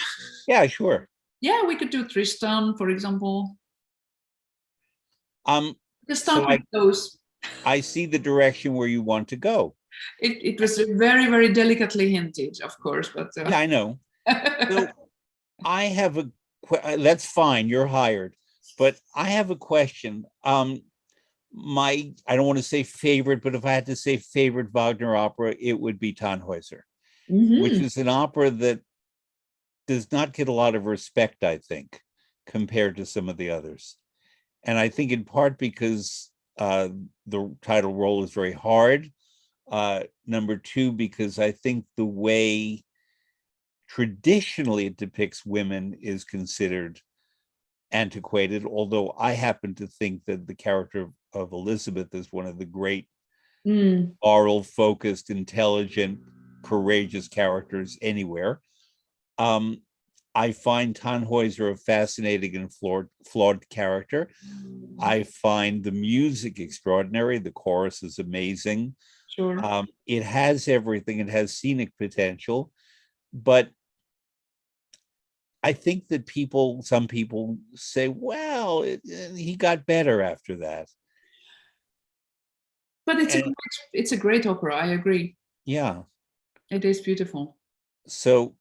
Yeah, sure. Yeah, we could do Tristan, for example. Just start So with those. I see the direction where you want to go. It was very, very delicately hinted, of course, but Yeah, I know. So I have that's fine, you're hired, but I have a question. I don't want to say favorite, but if I had to say favorite Wagner opera, it would be Tannhäuser, which is an opera that does not get a lot of respect, I think, compared to some of the others. And I think in part because the title role is very hard. Number 2, because I think the way traditionally it depicts women is considered antiquated, although I happen to think that the character of Elizabeth is one of the great moral, focused, intelligent, courageous characters anywhere. I find Tannhäuser a fascinating and flawed character. I find the music extraordinary. The chorus is amazing. sure. It has everything. It has scenic potential, but I think that some people say, well, he got better after that. But it's a great opera. I agree. Yeah. It is beautiful. So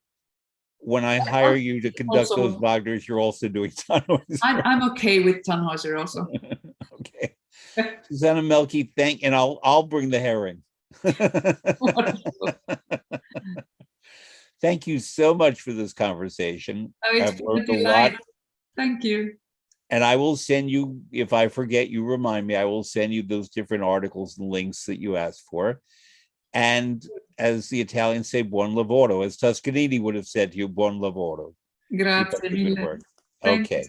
when I hire you to conduct Also, those Wagners, you're also doing Tannhäuser. I'm okay with Tannhäuser also. Okay. Susanna Mälkki, and I'll bring the herring. Thank you so much for this conversation. I've learned a lot. Thank you. And I will send you, if I forget, you remind me, I will send you those different articles and links that you asked for. And as the Italians say, buon lavoro, as Toscanini would have said to you, buon lavoro. Grazie mille. Okay.